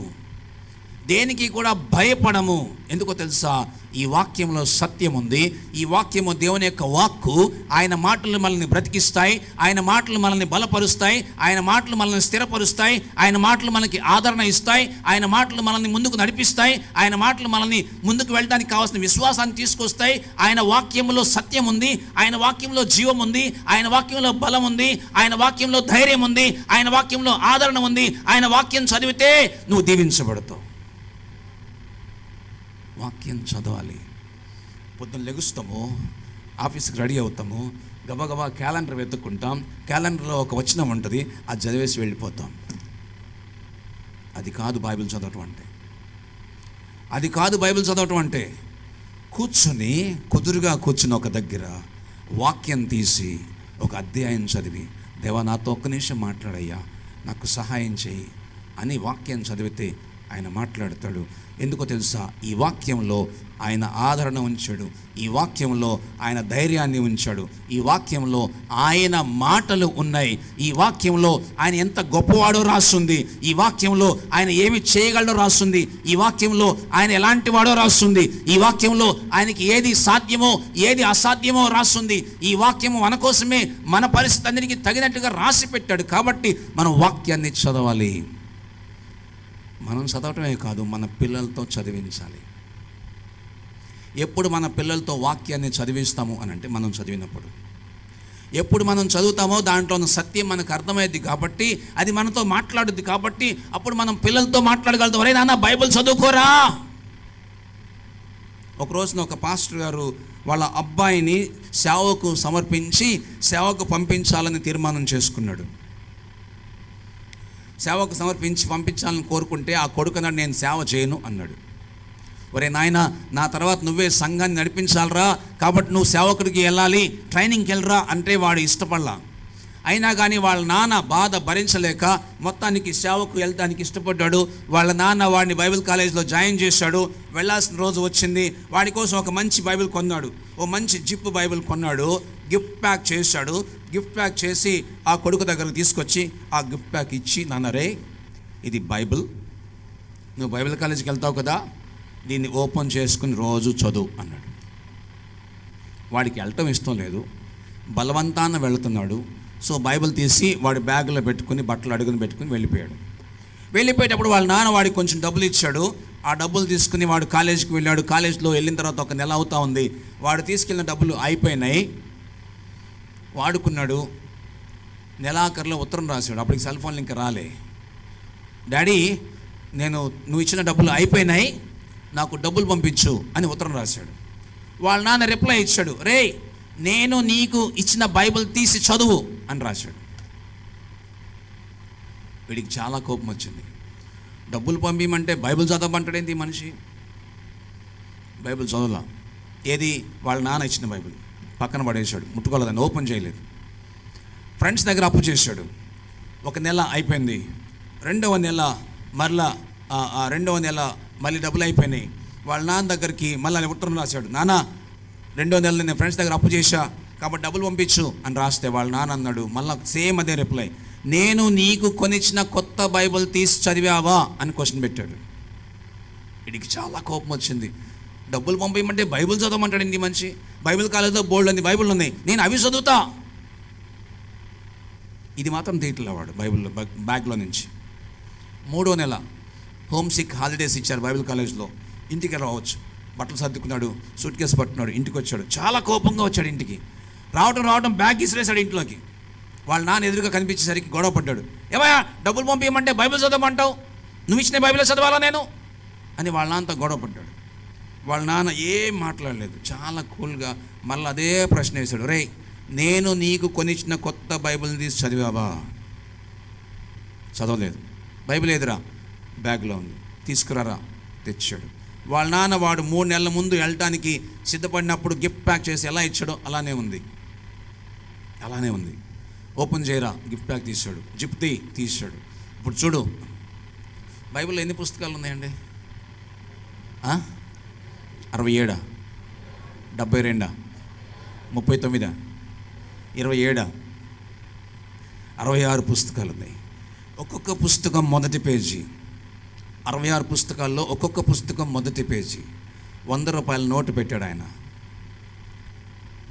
దేనికి కూడా భయపడము. ఎందుకో తెలుసా? ఈ వాక్యంలో సత్యం ఉంది. ఈ వాక్యము దేవుని యొక్క వాక్కు. ఆయన మాటలు మనల్ని బ్రతికిస్తాయి, ఆయన మాటలు మనల్ని బలపరుస్తాయి, ఆయన మాటలు మనల్ని స్థిరపరుస్తాయి, ఆయన మాటలు మనకి ఆదరణ ఇస్తాయి, ఆయన మాటలు మనల్ని ముందుకు నడిపిస్తాయి, ఆయన మాటలు మనల్ని ముందుకు వెళ్ళడానికి కావాల్సిన విశ్వాసాన్ని తీసుకొస్తాయి. ఆయన వాక్యంలో సత్యం ఉంది, ఆయన వాక్యంలో జీవం ఉంది, ఆయన వాక్యంలో బలం ఉంది, ఆయన వాక్యంలో ధైర్యం ఉంది, ఆయన వాక్యంలో ఆదరణ ఉంది. ఆయన వాక్యం చదివితే నువ్వు దీవించబడతావు. వాక్యం చదవాలి. పొద్దున్న లెగుస్తాము, ఆఫీస్కి రెడీ అవుతాము, గబగబా క్యాలెండర్ వెతుక్కుంటాం, క్యాలెండర్లో ఒక వచనం ఉంటుంది, అది చదివేసి వెళ్ళిపోతాం. అది కాదు బైబిల్ చదవటం అంటే. అది కాదు బైబిల్ చదవటం అంటే. కూర్చుని, కుదురుగా కూర్చుని ఒక దగ్గర వాక్యం తీసి ఒక అధ్యాయం చదివి, దేవా నాతో ఒక్క నిమిషం మాట్లాడయ్యా, నాకు సహాయం చేయి అని వాక్యం చదివితే ఆయన మాట్లాడతాడు. ఎందుకో తెలుసా? ఈ వాక్యంలో ఆయన ఆదరణ ఉంచాడు, ఈ వాక్యంలో ఆయన ధైర్యాన్ని ఉంచాడు, ఈ వాక్యంలో ఆయన మాటలు ఉన్నాయి, ఈ వాక్యంలో ఆయన ఎంత గొప్పవాడో రాస్తుంది, ఈ వాక్యంలో ఆయన ఏమి చేయగలడో రాస్తుంది, ఈ వాక్యంలో ఆయన ఎలాంటి వాడో రాస్తుంది, ఈ వాక్యంలో ఆయనకి ఏది సాధ్యమో ఏది అసాధ్యమో రాస్తుంది. ఈ వాక్యము మన కోసమే, మన పరిస్థితి అందరికీ తగినట్టుగా రాసి పెట్టాడు. కాబట్టి మనం వాక్యాన్ని చదవాలి. మనం చదవటమే కాదు, మన పిల్లలతో చదివించాలి. ఎప్పుడు మన పిల్లలతో వాక్యాన్ని చదివిస్తాము అని అంటే మనం చదివినప్పుడు. ఎప్పుడు మనం చదువుతామో దాంట్లో ఉన్న సత్యం మనకు అర్థమయ్యేది కాబట్టి, అది మనతో మాట్లాడుద్ది కాబట్టి, అప్పుడు మనం పిల్లలతో మాట్లాడగలుగుతాం. అరే నాన్న బైబిల్ చదువుకోరా. ఒక రోజున ఒక పాస్టర్ గారు వాళ్ళ అబ్బాయిని సేవకు సమర్పించి సేవకు పంపించాలని తీర్మానం చేసుకున్నాడు. సేవకు సమర్పించి పంపించాలని కోరుకుంటే ఆ కొడుకున్నాడు, నేను సేవ చేయను అన్నాడు. ఒరే నాయన, నా తర్వాత నువ్వే సంఘాన్ని నడిపించాలరా, కాబట్టి నువ్వు సేవకుడికి వెళ్ళాలి, ట్రైనింగ్కి వెళ్ళరా అంటే వాడు ఇష్టపడలా. అయినా కానీ వాళ్ళ నాన్న బాధ భరించలేక మొత్తానికి సేవకు వెళ్ళడానికి ఇష్టపడ్డాడు. వాళ్ళ నాన్న వాడిని బైబిల్ కాలేజీలో జాయిన్ చేశాడు. వెళ్ళాల్సిన రోజు వచ్చింది. వాడి కోసం ఒక మంచి బైబిల్ కొన్నాడు, ఓ మంచి జిప్ బైబిల్ కొన్నాడు, గిఫ్ట్ ప్యాక్ చేశాడు. గిఫ్ట్ ప్యాక్ చేసి ఆ కొడుకు దగ్గరకు తీసుకొచ్చి ఆ గిఫ్ట్ ప్యాక్ ఇచ్చి, నాన్న రే ఇది బైబిల్, నువ్వు బైబిల్ కాలేజీకి వెళ్తావు కదా, దీన్ని ఓపెన్ చేసుకుని రోజు చదువు అన్నాడు. వాడికి వెళ్ళటం ఇష్టం లేదు, బలవంతాన వెళుతున్నాడు. సో బైబిల్ తీసి వాడి బ్యాగులో పెట్టుకుని బట్టలు అడుగుని పెట్టుకుని వెళ్ళిపోయాడు. వెళ్ళిపోయేటప్పుడు వాళ్ళ నాన్న వాడికి కొంచెం డబ్బులు ఇచ్చాడు. ఆ డబ్బులు తీసుకుని వాడు కాలేజీకి వెళ్ళాడు. కాలేజీలో వెళ్ళిన తర్వాత ఒక నెల అవుతా ఉంది. వాడు తీసుకెళ్ళిన డబ్బులు అయిపోయినాయి, వాడుకున్నాడు. నెలాఖరులో ఉత్తరం రాశాడు. అప్పటికి సెల్ ఫోన్లు ఇంకా రాలే. డాడీ, నువ్వు ఇచ్చిన డబ్బులు అయిపోయినాయి, నాకు డబ్బులు పంపించు అని ఉత్తరం రాశాడు. వాళ్ళ నాన్న రిప్లై ఇచ్చాడు, రే నేను నీకు ఇచ్చిన బైబిల్ తీసి చదువు అని రాశాడు. వీడికి చాలా కోపం వచ్చింది. డబ్బులు పంపించమంటే బైబిల్ చదవమంటాడేంటి ఈ మనిషి. బైబిల్ చదవలా. ఏది వాళ్ళ నాన్న ఇచ్చిన బైబిల్ పక్కన పడేశాడు, ముట్టుకోలేదని, ఓపెన్ చేయలేదు. ఫ్రెండ్స్ దగ్గర అప్పు చేశాడు. ఒక నెల అయిపోయింది. రెండవ నెల మళ్ళీ డబ్బులు అయిపోయినాయి. వాళ్ళ నాన్న దగ్గరికి మళ్ళీ ఉత్తరం రాశాడు, నాన్న రెండో నెలలో నేను ఫ్రెండ్స్ దగ్గర అప్పు చేశా కాబట్టి డబ్బులు పంపించు అని రాస్తే వాళ్ళ నాన్న అన్నాడు మళ్ళీ సేమ్ అదే రిప్లై, నేను నీకు కొనిచ్చిన కొత్త బైబిల్ తీసి చదివావా అని క్వశ్చన్ పెట్టాడు. వీడికి చాలా కోపం వచ్చింది. డబ్బులు పంపించమంటే బైబిల్ చదవమంటాడు ఇంటి మనిషి. బైబిల్ కాలేజీలో బోల్డ్ అన్ని బైబిల్ ఉన్నాయి, నేను అవి చదువుతా. ఇది మాత్రం తీయట్లే వాడు బైబిల్లో బ్యాగ్లో నుంచి. మూడో నెల హోమ్ సిక్ హాలిడేస్ ఇచ్చారు బైబిల్ కాలేజ్లో. ఇంటికి రావచ్చు, బట్టలు సర్దుకున్నాడు, సూట్ కేసు పట్టుకున్నాడు, ఇంటికి వచ్చాడు. చాలా కోపంగా వచ్చాడు ఇంటికి. రావడం బ్యాగ్ ఇసిరేసాడు ఇంట్లోకి. వాళ్ళ నాన్న ఎదురుగా కనిపించేసరికి గొడవ పడ్డాడు. ఏమయ్యా డబ్బులు పంపించమంటే బైబిల్ చదవమంటావు, నువ్వు ఇచ్చిన బైబిల్ చదవాలా నేను అని వాళ్ళ నాన్నతో గొడవ పడ్డాడు. వాళ్ళ నాన్న ఏం మాట్లాడలేదు, చాలా కూల్గా మళ్ళీ అదే ప్రశ్న వేశాడు, రే నేను నీకు కొనిచ్చిన కొత్త బైబిల్ని తీసి చదివావా? చదవలేదు. బైబిల్ ఏదిరా? బ్యాగ్లో ఉంది, తీసుకురారా. తెచ్చాడు. వాళ్ళ నాన్న వాడు 3 నెలల ముందు వెళ్ళటానికి సిద్ధపడినప్పుడు గిఫ్ట్ ప్యాక్ చేసి ఎలా ఇచ్చాడో అలానే ఉంది. ఓపెన్ చేయరా, గిఫ్ట్ ప్యాక్ తీసాడు, జిప్ తీసాడు. ఇప్పుడు చూడు, బైబిల్లో ఎన్ని పుస్తకాలు ఉన్నాయండి? 67, 72, 39, 27, 66 పుస్తకాలు ఉన్నాయి. ఒక్కొక్క పుస్తకం మొదటి పేజీ. 66 పుస్తకాల్లో ఒక్కొక్క పుస్తకం మొదటి పేజీ. 100 రూపాయల నోటు పెట్టాడు ఆయన.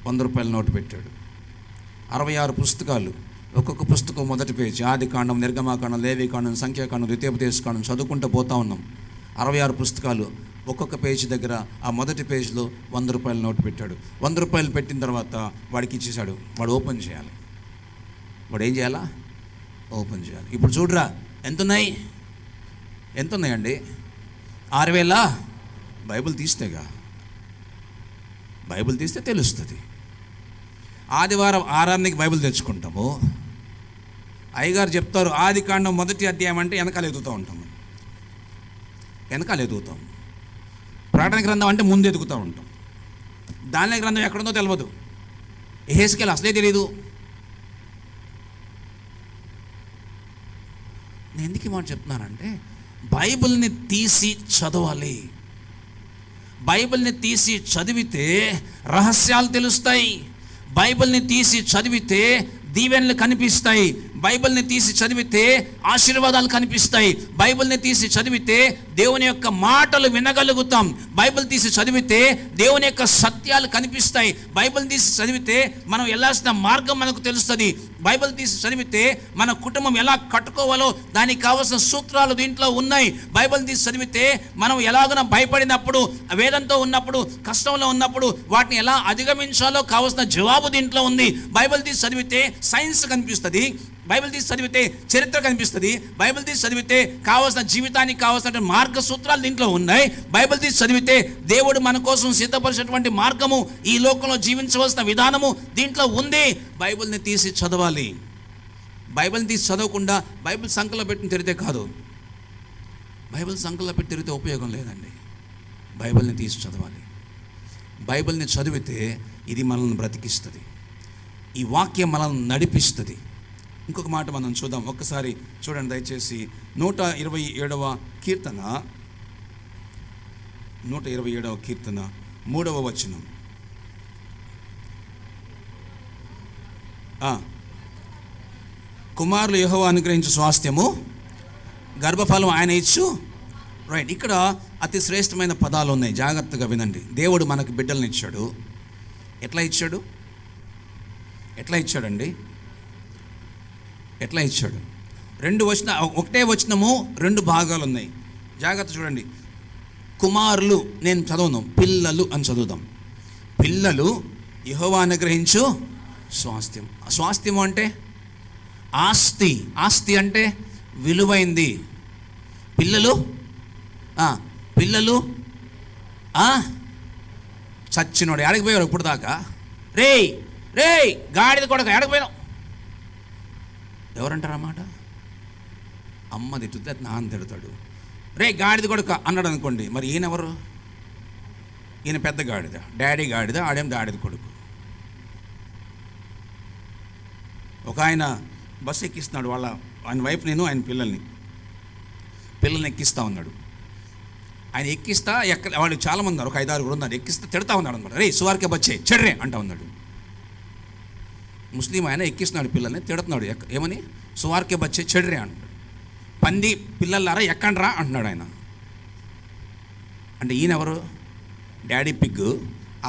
100 రూపాయల నోటు పెట్టాడు. 66 పుస్తకాలు, ఒక్కొక్క పుస్తకం మొదటి పేజీ. ఆదికాండం, నిర్గమాకాండం, లేవికాండం, సంఖ్యాకాండం, ద్వితీయోపదేశకాండం చదువుకుంటూ పోతా ఉన్నాం. 66 పుస్తకాలు, ఒక్కొక్క పేజీ దగ్గర ఆ మొదటి పేజీలో 100 రూపాయల నోటు పెట్టాడు. 100 రూపాయలు పెట్టిన తర్వాత వాడికి ఇచ్చేశాడు. వాడు ఓపెన్ చేయాలి. వాడు ఏం చేయాలా? ఓపెన్ చేయాలి. ఇప్పుడు చూడరా ఎంత ఉన్నాయండి? 6,000. బైబిల్ తీస్తే తెలుస్తుంది. ఆదివారం ఆరానికి బైబిల్ తెచ్చుకుంటాము. అయ్యగారు చెప్తారు ఆదికాండం మొదటి అధ్యాయం అంటే వెనకాల ఎదుగుతూ ఉంటాము. ప్రకటన గ్రంథం అంటే ముందు ఎదుగుతూ ఉంటాం. దానిలో గ్రంథం ఎక్కడుందో తెలియదు. యెహెజ్కేలు అసలే తెలియదు. నేను ఎందుకు ఈ మాట చెప్తున్నానంటే, బైబిల్ని తీసి చదవాలి. బైబిల్ని తీసి చదివితే రహస్యాలు తెలుస్తాయి. బైబిల్ని తీసి చదివితే దీవెనలు కనిపిస్తాయి. బైబిల్ని తీసి చదివితే ఆశీర్వాదాలు కనిపిస్తాయి. బైబిల్ని తీసి చదివితే దేవుని యొక్క మాటలు వినగలుగుతాం. బైబిల్ తీసి చదివితే దేవుని యొక్క సత్యాలు కనిపిస్తాయి. బైబిల్ తీసి చదివితే మనం వెళ్ళాల్సిన మార్గం మనకు తెలుస్తుంది. బైబిల్ తీసి చదివితే మన కుటుంబం ఎలా కట్టుకోవాలో దానికి కావాల్సిన సూత్రాలు దీంట్లో ఉన్నాయి. బైబిల్ తీసి చదివితే మనం ఎలాగైనా భయపడినప్పుడు, వేదంతో ఉన్నప్పుడు, కష్టంలో ఉన్నప్పుడు వాటిని ఎలా అధిగమించాలో కావాల్సిన జవాబు దీంట్లో ఉంది. బైబిల్ తీసి చదివితే సైన్స్ కనిపిస్తుంది. బైబిల్ తీసి చదివితే చరిత్ర కనిపిస్తుంది. బైబిల్ తీసి చదివితే కావాల్సిన జీవితానికి కావాల్సిన మార్గ సూత్రాలు దీంట్లో ఉన్నాయి. బైబిల్ తీసి చదివితే దేవుడు మన కోసం సిద్ధపరిచినటువంటి మార్గము, ఈ లోకంలో జీవించవలసిన విధానము దీంట్లో ఉంది. బైబిల్ని తీసి చదవాలి. బైబిల్ని తీసి చదవకుండా బైబిల్ సంకలో పెట్టి తిరిగితే కాదు. బైబిల్ సంకలో పెట్టి తిరిగితే ఉపయోగం లేదండి. బైబిల్ని తీసి చదవాలి. బైబిల్ని చదివితే ఇది మనల్ని బ్రతికిస్తుంది. ఈ వాక్యం మనల్ని నడిపిస్తుంది. ఇంకొక మాట మనం చూద్దాం. ఒక్కసారి చూడండి దయచేసి. 127వ కీర్తన 3వ వచనం. కుమారులు యెహోవా అనుగ్రహించు స్వాస్థ్యము, గర్భఫలం ఆయన ఇచ్చు. రైట్, ఇక్కడ అతి శ్రేష్టమైన పదాలు ఉన్నాయి. జాగ్రత్తగా వినండి. దేవుడు మనకు బిడ్డలను ఇచ్చాడు. ఎట్లా ఇచ్చాడు? ఎట్లా ఇచ్చాడండి? ఎట్లా ఇచ్చాడు? ఒకటే వచనము 2 భాగాలు ఉన్నాయి. జాగ్రత్త చూడండి. కుమారులు, నేను చదవను, పిల్లలు అని చదువుదాం. పిల్లలు యెహోవా అనుగ్రహించు స్వాస్థ్యం. స్వాస్థ్యము అంటే ఆస్తి. ఆస్తి అంటే విలువైంది. పిల్లలు చచ్చినోడు ఎడకపోయాడు ఇప్పుడు దాకా. రే గాడిద కొడుకు ఎడకపోయినావు ఎవరంటారన్నమాట? అమ్మ తిట్టుతే నాన్న తిడతాడు. రే గాడిద కొడుకు అన్నాడు అనుకోండి, మరి ఈయనెవరు? ఈయన పెద్ద గాడిద, డాడీ గాడిద, ఆడేం గాడిద కొడుకు. ఒక ఆయన బస్సు ఎక్కిస్తున్నాడు. ఆయన వైఫ్, నేను ఆయన పిల్లల్ని ఎక్కిస్తూ ఉన్నాడు. ఆయన ఎక్కిస్తా వాళ్ళు చాలామంది ఉన్నారు, ఒక 5-6 ఉన్నారు. ఎక్కిస్తా తిడతా ఉన్నాడు అనమాట. రే సువార్కే బచ్చే చెడ్రే అంటా ఉన్నాడు. ముస్లిం ఆయన ఎక్కిస్తున్నాడు పిల్లల్ని, తిడుతున్నాడు. ఏమని? సువార్కే బచ్చే చెడ్రే అంటాడు. పంది పిల్లలారా ఎక్కండ్రా అంటున్నాడు ఆయన. అంటే ఈయనెవరు? Daddy pig.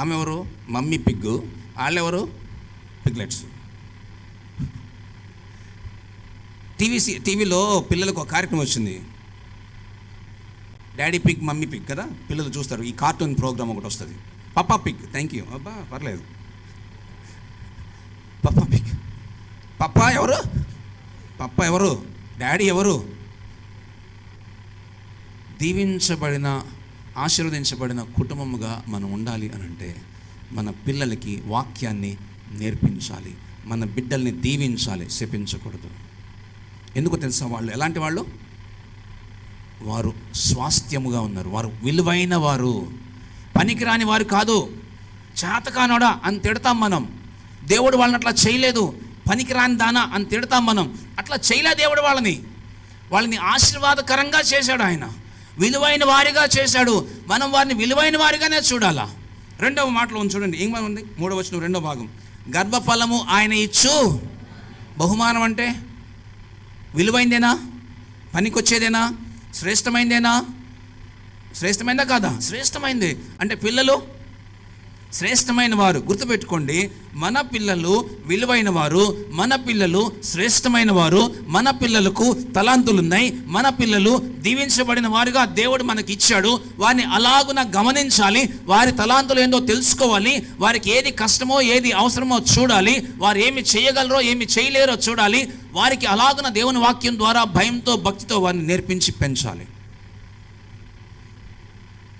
ఆమె ఎవరు? Mummy pig. వాళ్ళెవరు? పిగ్లెట్స్. టీవీలో పిల్లలకు ఒక కార్యక్రమం వచ్చింది. డాడీ పిగ్, మమ్మీ పిగ్ కదా, పిల్లలు చూస్తారు. ఈ కార్టూన్ ప్రోగ్రామ్ ఒకటి వస్తుంది. పప్పా పిగ్. Thank you. అబ్బా పర్లేదు. పప్పా పిగ్. పప్పా ఎవరు? పప్పా ఎవరు? డాడీ ఎవరు? దీవించబడిన, ఆశీర్వదించబడిన కుటుంబముగా మనం ఉండాలి అని అంటే మన పిల్లలకి వాక్యాన్ని నేర్పించాలి. మన బిడ్డల్ని దీవించాలి, శపించకూడదు. ఎందుకు తెలుసా? వాళ్ళు ఎలాంటి వాళ్ళు? వారు స్వాస్థ్యముగా ఉన్నారు. వారు విలువైన వారు, పనికిరాని వారు కాదు. చేతకానోడా అని తిడతాం మనం. దేవుడు వాళ్ళని అట్లా చేయలేదు. పనికిరాని దానా అని తిడతాం మనం. అట్లా చేయలే దేవుడు వాళ్ళని ఆశీర్వాదకరంగా చేశాడు. ఆయన విలువైన వారిగా చేశాడు. మనం వారిని విలువైన వారిగానే చూడాలా. 2వ మాటలో చూడండి, ఏమనుంది? 3వ వచనం 2వ భాగం. గర్భఫలము ఆయన ఇచ్చు. బహుమానం అంటే విలువైందేనా? పనికొచ్చేదేనా? శ్రేష్టమైందేనా? శ్రేష్టమైందా కాదా? శ్రేష్టమైంది. అంటే పిల్లలు శ్రేష్టమైన వారు. గుర్తుపెట్టుకోండి, మన పిల్లలు విలువైన వారు, మన పిల్లలు శ్రేష్టమైన వారు, మన పిల్లలకు తలాంతులు ఉన్నాయి, మన పిల్లలు దీవించబడిన వారుగా దేవుడు మనకి ఇచ్చాడు. వారిని అలాగున గమనించాలి. వారి తలాంతులు ఏందో తెలుసుకోవాలి. వారికి ఏది కష్టమో ఏది అవసరమో చూడాలి. వారు ఏమి చేయగలరో ఏమి చేయలేరో చూడాలి. వారికి అలాగున దేవుని వాక్యం ద్వారా భయంతో భక్తితో వారిని నేర్పించి పెంచాలి.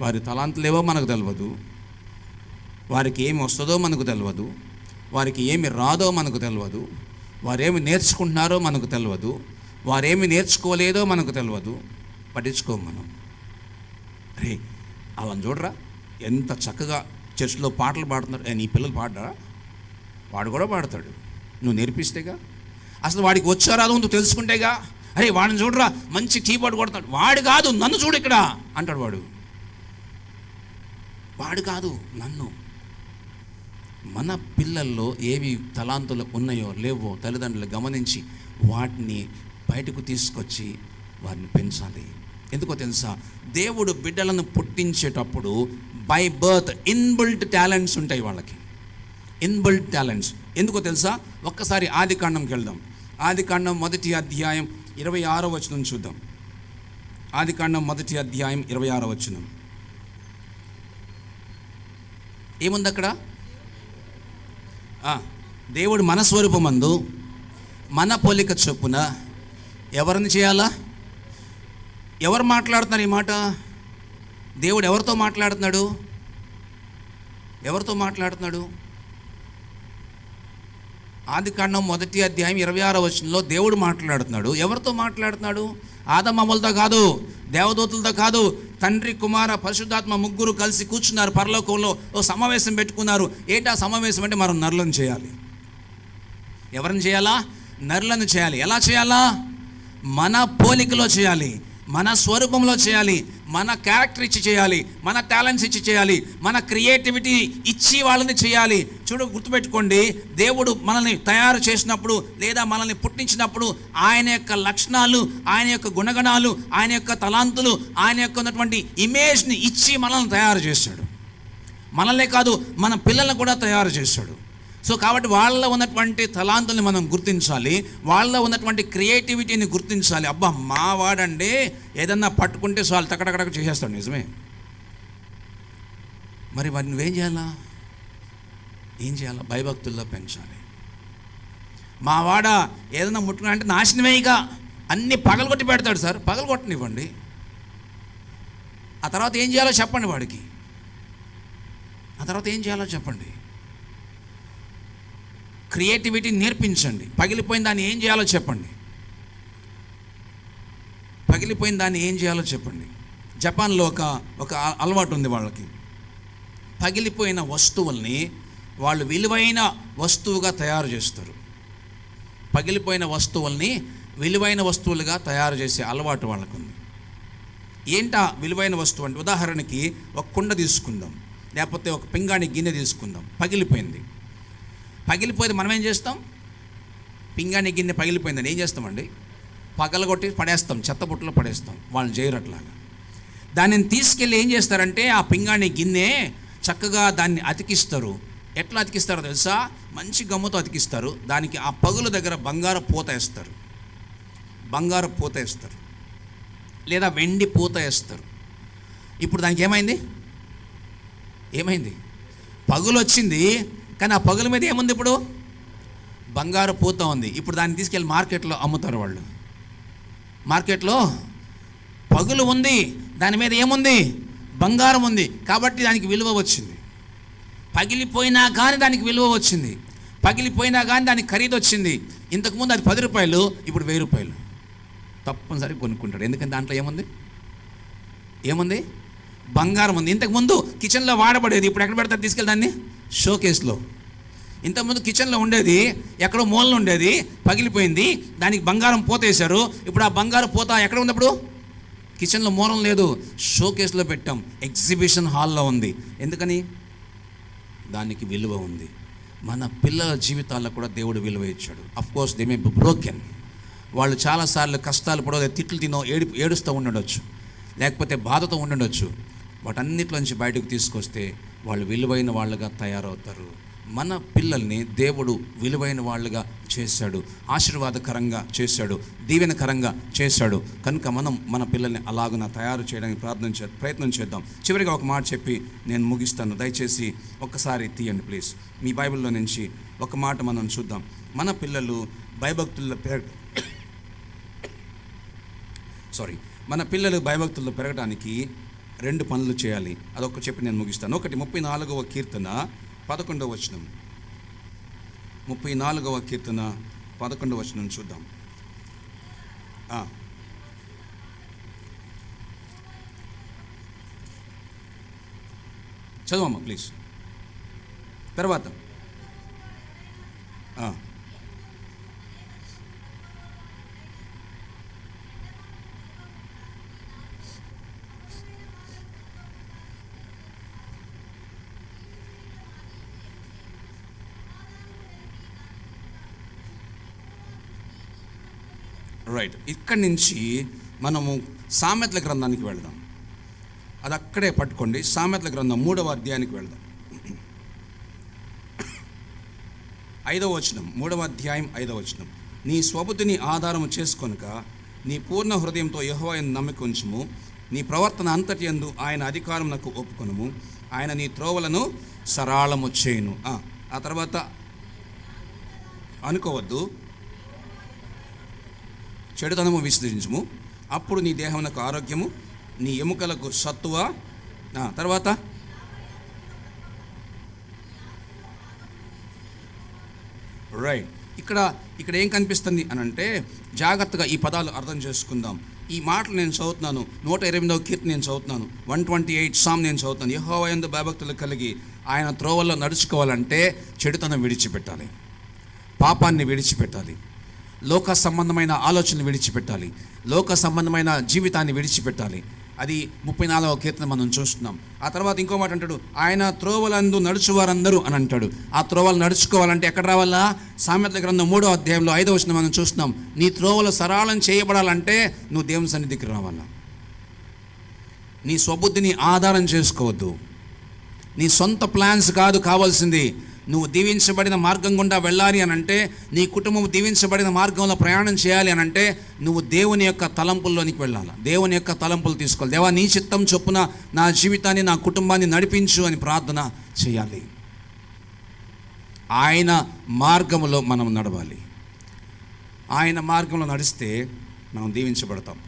వారి తలాంతులు ఏవో మనకు తెలియదు, వారికి ఏమి వస్తుందో మనకు తెలియదు, వారికి ఏమి రాదో మనకు తెలియదు, వారేమి నేర్చుకుంటున్నారో మనకు తెలియదు, వారేమి నేర్చుకోలేదో మనకు తెలియదు. పట్టించుకోము మనం. అరే వాళ్ళని చూడరా ఎంత చక్కగా చర్చిలో పాటలు పాడుతున్నారు. నీ పిల్లలు పాడరా? వాడు కూడా పాడతాడు, నువ్వు నేర్పిస్తేగా. అసలు వాడికి వచ్చా రాదో నువ్వు తెలుసుకుంటేగా. అరే వాడిని చూడరా మంచి కీబోర్డ్ కొడతాడు. వాడు కాదు, నన్ను చూడు ఇక్కడ అంటాడు. వాడు కాదు, నన్ను. మన పిల్లల్లో ఏవి తలాంతులు ఉన్నాయో లేవో తల్లిదండ్రులు గమనించి వాటిని బయటకు తీసుకొచ్చి వారిని పెంచాలి. ఎందుకో తెలుసా? దేవుడు బిడ్డలను పుట్టించేటప్పుడు బై బర్త్ ఇన్బిల్ట్ టాలెంట్స్ ఉంటాయి వాళ్ళకి, ఇన్బిల్ట్ టాలెంట్స్. ఎందుకో తెలుసా? ఒక్కసారి ఆదికాండంకి వెళ్దాం. ఆదికాండం 1వ అధ్యాయం 26వ వచనం చూద్దాం. ఆదికాండం 1వ అధ్యాయం 26వ వచనం ఏముంది అక్కడ? దేవుడు మన స్వరూపమందు మన పోలిక చొప్పున ఎవరిని చేయాలా? ఎవరు మాట్లాడుతున్నారు ఈ మాట? దేవుడు ఎవరితో మాట్లాడుతున్నాడు? ఎవరితో మాట్లాడుతున్నాడు? ఆదికాండం 1వ అధ్యాయం 26వ వచనంలో దేవుడు మాట్లాడుతున్నాడు. ఎవరితో మాట్లాడుతున్నాడు? ఆదమమ్మలతో కాదు, దేవదూతలతో కాదు, తండ్రి కుమార పరిశుద్ధాత్మ ముగ్గురు కలిసి కూర్చున్నారు పరలోకంలో, ఓ సమావేశం పెట్టుకున్నారు. ఏంటి ఆ సమావేశం అంటే మనం నరులను చేయాలి. ఎవరిని చేయాలా? నరులను చేయాలి. ఎలా చేయాలా? మన పోలికలో చేయాలి, మన స్వరూపంలో చేయాలి, మన క్యారెక్టర్ ఇచ్చి చేయాలి, మన టాలెంట్స్ ఇచ్చి చేయాలి, మన క్రియేటివిటీ ఇచ్చి వాళ్ళని చేయాలి. గుర్తుపెట్టుకోండి, దేవుడు మనల్ని తయారు చేసినప్పుడు లేదా మనల్ని పుట్టించినప్పుడు ఆయన యొక్క లక్షణాలు, ఆయన యొక్క గుణగణాలు, ఆయన యొక్క తలాంతులు, ఆయన యొక్క ఉన్నటువంటి ఇమేజ్ని ఇచ్చి మనల్ని తయారు చేశాడు. మనల్నే కాదు, మన పిల్లలను కూడా తయారు చేశాడు. సో కాబట్టి వాళ్ళలో ఉన్నటువంటి తలాంతుల్ని మనం గుర్తించాలి, వాళ్ళలో ఉన్నటువంటి క్రియేటివిటీని గుర్తించాలి. అబ్బా మా వాడండి ఏదన్నా పట్టుకుంటే చాలు టకటకటక చేసేస్తాడు. నిజమే. మరి వాడిని నువ్వేం చేయాలా? ఏం చేయాలా? భయభక్తుల్లో పెంచాలి. మా వాడ ఏదన్నా ముట్టుకున్నా అంటే నాశనమేగా అన్నీ పగలగొట్టి పెడతాడు. సార్ పగలగొట్టనివ్వండి, ఆ తర్వాత ఏం చేయాలో చెప్పండి వాడికి. ఆ తర్వాత ఏం చేయాలో చెప్పండి. క్రియేటివిటీ నేర్పించండి. పగిలిపోయిన దాన్ని ఏం చేయాలో చెప్పండి. పగిలిపోయిన దాన్ని ఏం చేయాలో చెప్పండి. జపాన్లో ఒక అలవాటు ఉంది వాళ్ళకి. పగిలిపోయిన వస్తువుల్ని వాళ్ళు విలువైన వస్తువుగా తయారు చేస్తారు. పగిలిపోయిన వస్తువుల్ని విలువైన వస్తువులుగా తయారు చేసే అలవాటు వాళ్ళకు ఉంది. ఏంటా విలువైన వస్తువు అంటే, ఉదాహరణకి ఒక కుండ తీసుకుందాం, లేకపోతే ఒక పింగాణి గిన్నె తీసుకుందాం. పగిలిపోయింది మనం ఏం చేస్తాం? పింగాణి గిన్నె పగిలిపోయిందని ఏం చేస్తామండి? పగలగొట్టి పడేస్తాం, చెత్తబుట్టలో పడేస్తాం. వాళ్ళని చేయరట్లాగా. దానిని తీసుకెళ్ళి ఏం చేస్తారంటే ఆ పింగాణి గిన్నె చక్కగా దాన్ని అతికిస్తారు. ఎట్లా అతికిస్తారో తెలుసా? మంచి గమ్ముతో అతికిస్తారు. దానికి ఆ పగుల దగ్గర బంగారు పూత వేస్తారు, లేదా వెండి పూత వేస్తారు. ఇప్పుడు దానికి ఏమైంది? పగులు వచ్చింది, కానీ ఆ పగుల మీద ఏముంది? ఇప్పుడు బంగారు పూత ఉంది. ఇప్పుడు దాన్ని తీసుకెళ్ళి మార్కెట్లో అమ్ముతారు వాళ్ళు. మార్కెట్లో పగులు ఉంది, దాని మీద ఏముంది? బంగారం ఉంది. కాబట్టి దానికి విలువ వచ్చింది. పగిలిపోయినా కానీ దానికి విలువ వచ్చింది, పగిలిపోయినా కానీ దానికి ఖరీదు వచ్చింది. ఇంతకుముందు అది 10 రూపాయలు, ఇప్పుడు 1000 రూపాయలు. తప్పనిసరిగా కొనుక్కుంటాడు. ఎందుకంటే దాంట్లో ఏముంది? బంగారం ఉంది. ఇంతకుముందు కిచెన్లో వాడబడేది, ఇప్పుడు ఎక్కడ పెడతారు? తీసుకెళ్ళి దాన్ని షోకేస్లో. ఇంతకుముందు కిచెన్లో ఉండేది ఎక్కడో మూలలో ఉండేది, పగిలిపోయింది, దానికి బంగారం పూత వేశారు. ఇప్పుడు ఆ బంగారం పూత ఎక్కడ ఉంది? ఇప్పుడు కిచెన్లో మూలం లేదు, షోకేస్లో పెట్టాం, ఎగ్జిబిషన్ హాల్లో ఉంది. ఎందుకని? దానికి విలువ ఉంది. మన పిల్లల జీవితాల్లో కూడా దేవుడు విలువ ఇచ్చాడు. Of course they may be broken. వాళ్ళు చాలాసార్లు కష్టాలు పడవ, తిట్లు తినో, ఏడుస్తూ ఉండొచ్చు, లేకపోతే బాధతో ఉండొచ్చు. వాటన్నిటిలోంచి బయటకు తీసుకొస్తే వాళ్ళు విలువైన వాళ్ళుగా తయారవుతారు. మన పిల్లల్ని దేవుడు విలువైన వాళ్ళుగా చేశాడు, ఆశీర్వాదకరంగా చేశాడు, దీవెనకరంగా చేశాడు. కనుక మనం మన పిల్లల్ని అలాగున తయారు చేయడానికి ప్రయత్నం చేద్దాం. చివరిగా ఒక మాట చెప్పి నేను ముగిస్తాను. దయచేసి ఒక్కసారి తీయండి ప్లీజ్. మీ బైబిల్లో నుంచి ఒక మాట మనం చూద్దాం. మన పిల్లలు భయభక్తుల్లో పెరగడానికి 2 పనులు చేయాలి. అదొక చెప్పి నేను ముగిస్తాను. ఒకటి 34వ కీర్తన 11వ వచనం. 34వ కీర్తన 11వ వచనం చూద్దాం. చదవమ్మా ప్లీజ్. తర్వాత రైట్, ఇక్కడి నుంచి మనము సామెతల గ్రంథానికి వెళ్దాం. అది అక్కడే పట్టుకోండి. సామెతల గ్రంథం 3వ అధ్యాయానికి వెళ్దాం. 5వ వచనం, 3వ అధ్యాయం 5వ వచనం. నీ స్వబుద్ధిని ఆధారము చేసుకొనక నీ పూర్ణ హృదయంతో యెహోవాయందు నమ్మిక ఉంచుము. నీ ప్రవర్తన అంతటి యందు ఆయన అధికారమునకు ఒప్పుకొనుము. ఆయన నీ త్రోవలను సరళము చేయును. ఆ తర్వాత అనుకోవద్దు, చెడుతనము విసర్జించుము. అప్పుడు నీ దేహమునకు ఆరోగ్యము, నీ ఎముకలకు సత్తువ. తర్వాత రైట్, ఇక్కడ ఏం కనిపిస్తుంది అని అంటే, జాగ్రత్తగా ఈ పదాలు అర్థం చేసుకుందాం. ఈ మాటలు నేను చదువుతున్నాను, 128వ కీర్తన నేను చదువుతున్నాను, 128 సామ్ నేను చదువుతాను. యెహోవా యందు భయభక్తులు కలిగి ఆయన త్రోవల్లో నడుచుకోవాలంటే చెడుతనం విడిచిపెట్టాలి, పాపాన్ని విడిచిపెట్టాలి, లోక సంబంధమైన ఆలోచనలు విడిచిపెట్టాలి, లోక సంబంధమైన జీవితాన్ని విడిచిపెట్టాలి. అది 34వ కీర్తన మనం చూస్తున్నాం. ఆ తర్వాత ఇంకో మాట అంటాడు, ఆయన త్రోవలందు నడుచువారందరూ అని అంటాడు. ఆ త్రోవలు నడుచుకోవాలంటే ఎక్కడ రావాలా? సామెతల గ్రంథం 3వ అధ్యాయంలో 5వ వచనం మనం చూస్తున్నాం. నీ త్రోవలు సరళం చేయబడాలంటే నువ్వు దేవుని సన్నిధికి రావాలా. నీ స్వబుద్ధిని ఆధారం చేసుకోవద్దు, నీ సొంత ప్లాన్స్ కాదు కావాల్సింది. నువ్వు దీవించబడిన మార్గం గుండా వెళ్ళాలి అని అంటే, నీ కుటుంబం దీవించబడిన మార్గంలో ప్రయాణం చేయాలి అని అంటే, నువ్వు దేవుని యొక్క తలంపుల్లోనికి వెళ్ళాలి, దేవుని యొక్క తలంపులు తీసుకోవాలి. దేవా, నీ చిత్తం చొప్పున నా జీవితాన్ని, నా కుటుంబాన్ని నడిపించు అని ప్రార్థన చేయాలి. ఆయన మార్గంలో మనం నడవాలి. ఆయన మార్గంలో నడిస్తే మనం దీవించబడతాం.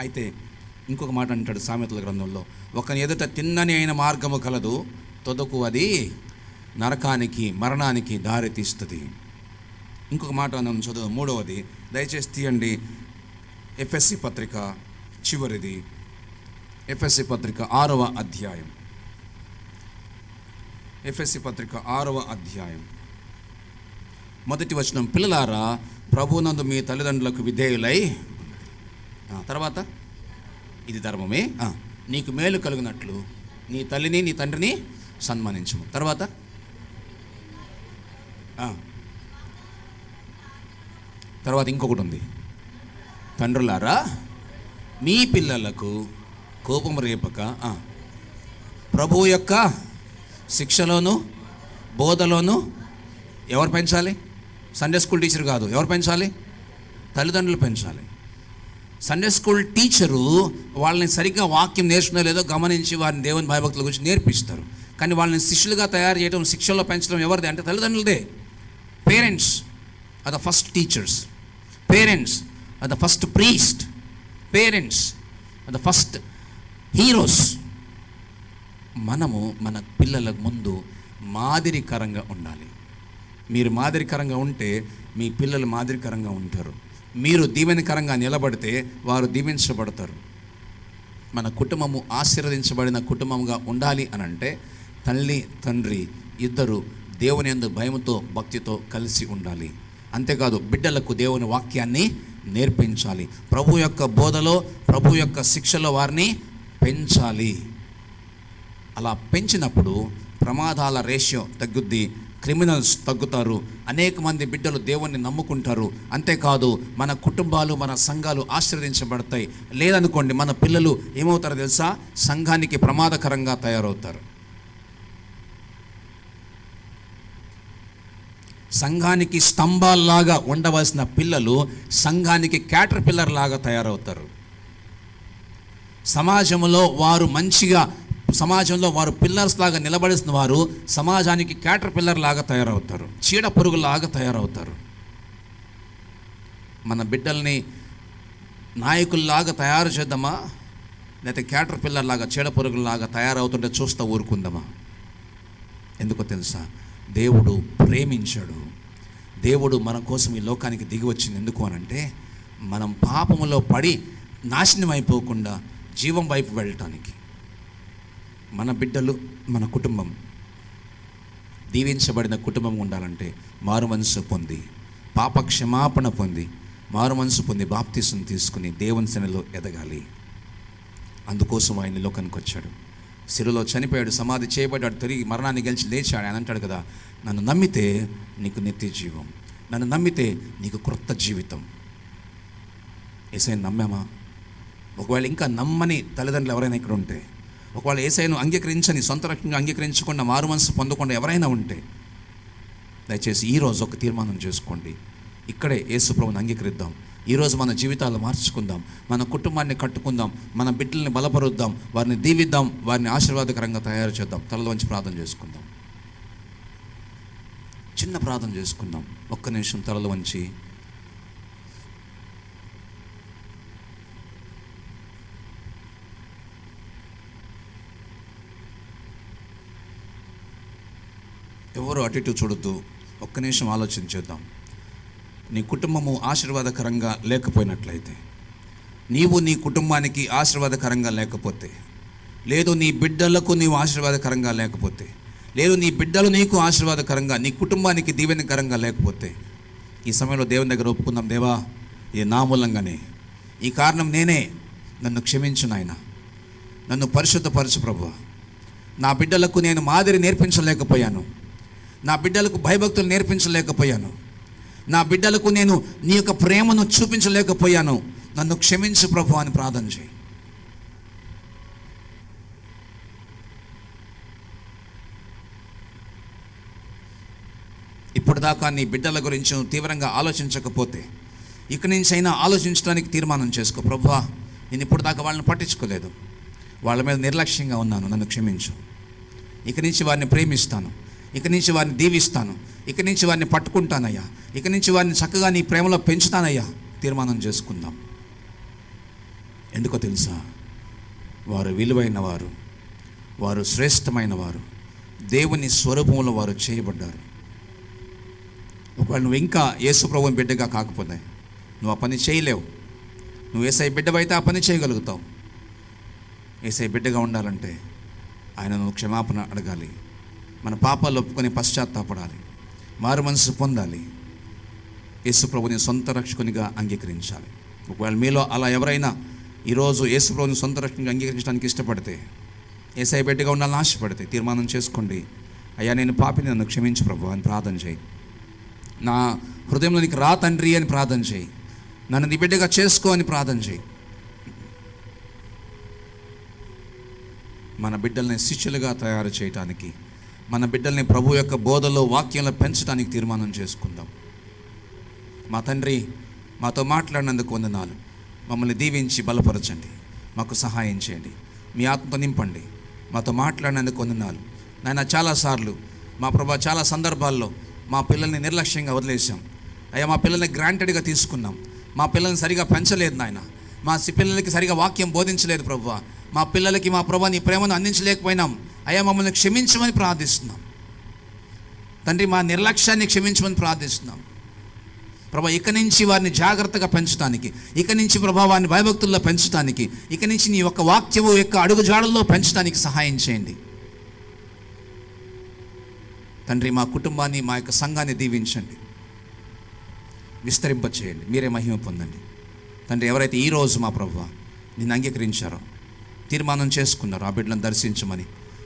అయితే ఇంకొక మాట అంటాడు సామెతల గ్రంథంలో, ఒకని ఎదుట తిన్నని అయిన మార్గము కలదు, తొదకు అది నరకానికి, మరణానికి దారి తీస్తుంది. ఇంకొక మాట మనం చదువు, 3వది దయచేసి తీయండి. ఎఫెసీ పత్రిక చివరిది, ఎఫెసీ పత్రిక 6వ అధ్యాయం. ఎఫెసీ పత్రిక 6వ అధ్యాయం 1వ వచనం. పిల్లలారా, ప్రభువునందు మీ తల్లిదండ్రులకు విధేయులై. తర్వాత ఇది ధర్మమే, నీకు మేలు కలుగునట్లు నీ తల్లిని నీ తండ్రిని సన్మానించుము. తర్వాత ఇంకొకటి ఉంది, తండ్రులారా మీ పిల్లలకు కోపం రేపక ప్రభువు యొక్క శిక్షలోను బోధలోను ఎవరు పెంచాలి? సండే స్కూల్ టీచర్ కాదు, ఎవరు పెంచాలి? తల్లిదండ్రులు పెంచాలి. సండే స్కూల్ టీచరు వాళ్ళని సరిగ్గా వాక్యం నేర్చుకునే లేదో గమనించి వారిని దేవుని భయభక్తుల గురించి నేర్పిస్తారు. కానీ వాళ్ళని శిష్యులుగా తయారు చేయడం, శిక్షల్లో పెంచడం ఎవరిది అంటే తల్లిదండ్రులదే. Parents are the first teachers, parents are the first priest, parents are the first heroes. మనము మన పిల్లల ముందు మాదిరికరంగా ఉండాలి. మీరు మాదిరికరంగా ఉంటే మీ పిల్లలు మాదిరికరంగా ఉంటారు. మీరు దీవెనకరంగా నిలబడితే వారు దీవించబడతారు. మన కుటుంబము ఆశీర్వదించబడిన కుటుంబంగా ఉండాలి అని అంటే తల్లి తండ్రి ఇద్దరు దేవుని యందు భయముతో భక్తితో కలిసి ఉండాలి. అంతేకాదు బిడ్డలకు దేవుని వాక్యాన్ని నేర్పించాలి. ప్రభు యొక్క బోధలో, ప్రభు యొక్క శిక్షలో వారిని పెంచాలి. అలా పెంచినప్పుడు ప్రమాదాల రేషియో తగ్గుద్ది, క్రిమినల్స్ తగ్గుతారు, అనేక మంది బిడ్డలు దేవుణ్ణి నమ్ముకుంటారు. అంతేకాదు మన కుటుంబాలు, మన సంఘాలు ఆశీర్వదించబడతాయి. లేదనుకోండి, మన పిల్లలు ఏమవుతారో తెలుసా? సంఘానికి ప్రమాదకరంగా తయారవుతారు. సంఘానికి స్తంభాల్లాగా ఉండవలసిన పిల్లలు సంఘానికి క్యాటర్ పిల్లర్ లాగా తయారవుతారు. సమాజంలో వారు పిల్లర్స్ లాగా నిలబడిస్తున్న వారు సమాజానికి క్యాటర్ పిల్లర్ లాగా తయారవుతారు, చీడ పురుగులాగా తయారవుతారు. మన బిడ్డల్ని నాయకుల్లాగా తయారు చేద్దామా, లేకపోతే క్యాటర్ పిల్లర్ లాగా చీడ పురుగులాగా తయారవుతుంటే చూస్తూ ఊరుకుందామా? ఎందుకో తెలుసా? దేవుడు ప్రేమించాడు. దేవుడు మన కోసం ఈ లోకానికి దిగి వచ్చింది ఎందుకు అనంటే, మనం పాపములో పడి నాశనం అయిపోకుండా జీవం వైపు వెళ్ళటానికి. మన బిడ్డలు, మన కుటుంబం దీవించబడిన కుటుంబం ఉండాలంటే మారు మనసు పొంది, పాప క్షమాపణ పొంది, మారు మనసు పొంది బాప్తిసం తీసుకుని దేవుని సన్నిధిలో ఎదగాలి. అందుకోసం ఆయన లోకానికి వచ్చాడు. శిలువలో చనిపోయాడు, సమాధి చేయబడ్డాడు, తిరిగి మరణాన్ని గెలిచి లేచాడు. ఆయన అంటాడు కదా, నన్ను నమ్మితే నీకు నిత్య జీవం, నన్ను నమ్మితే నీకు క్రొత్త జీవితం. యేసయ్యను నమ్మామా? ఒకవేళ ఇంకా నమ్మని తల్లిదండ్రులు ఎవరైనా ఇక్కడ ఉంటే, ఒకవేళ యేసయ్యను అంగీకరించని, సొంత రకంగా అంగీకరించకుండా, మారు మనసు పొందకుండా ఎవరైనా ఉంటే, దయచేసి ఈరోజు ఒక తీర్మానం చేసుకోండి. ఇక్కడే యేసు ప్రభువుని అంగీకరిద్దాం. ఈరోజు మన జీవితాలు మార్చుకుందాం, మన కుటుంబాన్ని కట్టుకుందాం, మన బిడ్డల్ని బలపరుద్దాం, వారిని దీవిద్దాం, వారిని ఆశీర్వాదకరంగా తయారు చేద్దాం. తలలోంచి ప్రార్థన చేసుకుందాం. చిన్న ప్రార్థన చేసుకుందాం. ఒక్క నిమిషం తలలు వంచి ఎవరు అటు ఇటు చూడొద్దు. ఒక్క నిమిషం ఆలోచన చేద్దాం. నీ కుటుంబము ఆశీర్వాదకరంగా లేకపోయినట్లయితే, నీవు నీ కుటుంబానికి ఆశీర్వాదకరంగా లేకపోతే, లేదు నీ బిడ్డలకు నీవు ఆశీర్వాదకరంగా లేకపోతే, లేదు నీ బిడ్డలు నీకు ఆశీర్వాదకరంగా, నీ కుటుంబానికి దీవెనకరంగా లేకపోతే, ఈ సమయంలో దేవుని దగ్గర ఒప్పుకుందాం. దేవా, ఇది నా మూలంగానే, ఈ కారణం నేనే, నన్ను క్షమించు నాయన, నన్ను పరిశుద్ధపరచు ప్రభువా. నా బిడ్డలకు నేను మాదిరి నేర్పించలేకపోయాను, నా బిడ్డలకు భయభక్తులు నేర్పించలేకపోయాను, నా బిడ్డలకు నేను నీ యొక్క ప్రేమను చూపించలేకపోయాను, నన్ను క్షమించు ప్రభు అని ప్రార్థన చేయి. ఇప్పటిదాకా నీ బిడ్డల గురించి నువ్వు తీవ్రంగా ఆలోచించకపోతే, ఇక్కడి నుంచి అయినా ఆలోచించడానికి తీర్మానం చేసుకో. ప్రభువా, నేను ఇప్పటిదాకా వాళ్ళని పట్టించుకోలేదు, వాళ్ళ మీద నిర్లక్ష్యంగా ఉన్నాను, నన్ను క్షమించు. ఇక నుంచి వారిని ప్రేమిస్తాను, ఇక నుంచి వారిని దీవిస్తాను, ఇక నుంచి వారిని పట్టుకుంటానయ్యా, ఇక నుంచి వారిని చక్కగా నీ ప్రేమలో పెంచుతానయ్యా. తీర్మానం చేసుకుందాం. ఎందుకో తెలుసా? వారు విలువైన వారు, వారు శ్రేష్టమైన వారు, దేవుని స్వరూపంలో వారు చేయబడ్డారు. ఒకవేళ నువ్వు ఇంకా యేసు ప్రభువుని బిడ్డగా కాకపోతే, నువ్వు ఆ పని చేయలేవు. నువ్వు యేసయ్య బిడ్డవైతే ఆ పని చేయగలుగుతావు. యేసయ్య బిడ్డగా ఉండాలంటే ఆయన నువ్వు క్షమాపణ అడగాలి, మన పాపాలు ఒప్పుకొని పశ్చాత్తాపడాలి, మారు మనసు పొందాలి, యేసు ప్రభుని సొంత రక్షకునిగా అంగీకరించాలి. ఒకవేళ మీలో అలా ఎవరైనా ఈరోజు యేసు ప్రభుని సొంత రక్షకునిగా అంగీకరించడానికి ఇష్టపడితే, యేసయ్య బిడ్డగా ఉండాలని ఆశపడితే, తీర్మానం చేసుకోండి. అయ్యా, నేను పాపిని, నన్ను క్షమించు ప్రభు అని ప్రార్థన చేయి. నా హృదయంలో నీకు రా తండ్రి అని ప్రార్థన చేయి. నన్ను నీ బిడ్డగా చేసుకో అని ప్రార్థన చేయి. మన బిడ్డల్ని శిష్యులుగా తయారు చేయటానికి, మన బిడ్డల్ని ప్రభు యొక్క బోధలో, వాక్యంలో పెంచడానికి తీర్మానం చేసుకుందాం. మా తండ్రి, మాతో మాట్లాడినందుకు వందనాలు. మమ్మల్ని దీవించి బలపరచండి, మాకు సహాయం చేయండి, మీ ఆత్మతో నింపండి. మాతో మాట్లాడినందుకు వందనాలు నాయన. చాలాసార్లు మా ప్రభా, చాలా సందర్భాల్లో మా పిల్లల్ని నిర్లక్ష్యంగా వదిలేసాం అయ్యా. మా పిల్లల్ని గ్రాంటెడ్గా తీసుకున్నాం. మా పిల్లల్ని సరిగా పెంచలేదు నాయన. మా పిల్లలకి సరిగా వాక్యం బోధించలేదు ప్రభువా. మా పిల్లలకి మా ప్రభా నీ ప్రేమను అందించలేకపోయినాం అయ్యా. మమ్మల్ని క్షమించమని ప్రార్థిస్తున్నాం తండ్రి. మా నిర్లక్ష్యాన్ని క్షమించమని ప్రార్థిస్తున్నాం ప్రభా. ఇక నుంచి వారిని జాగ్రత్తగా పెంచడానికి, ఇక నుంచి ప్రభావాన్ని భయభక్తుల్లో పెంచడానికి, ఇక నుంచి నీ యొక్క వాక్యము యొక్క అడుగుజాడల్లో పెంచడానికి సహాయం చేయండి తండ్రి. మా కుటుంబాన్ని, మా యొక్క సంఘాన్ని దీవించండి, విస్తరింపచేయండి, మీరే మహిమ పొందండి తండ్రి. ఎవరైతే ఈరోజు మా ప్రభువా నిన్ను అంగీకరించారో, తీర్మానం చేసుకున్నారో, ఆ బిడ్డలను దర్శించమని,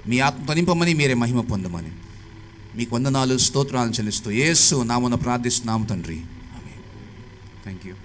మీ ఆత్మతో నింపమని, మీరే మహిమ పొందమని మీకు వందనాలు, స్తోత్రాలు చెల్లిస్తూ యేసు నామమున ప్రార్థిస్తున్నాము తండ్రి. ఆమేన్. Thank you.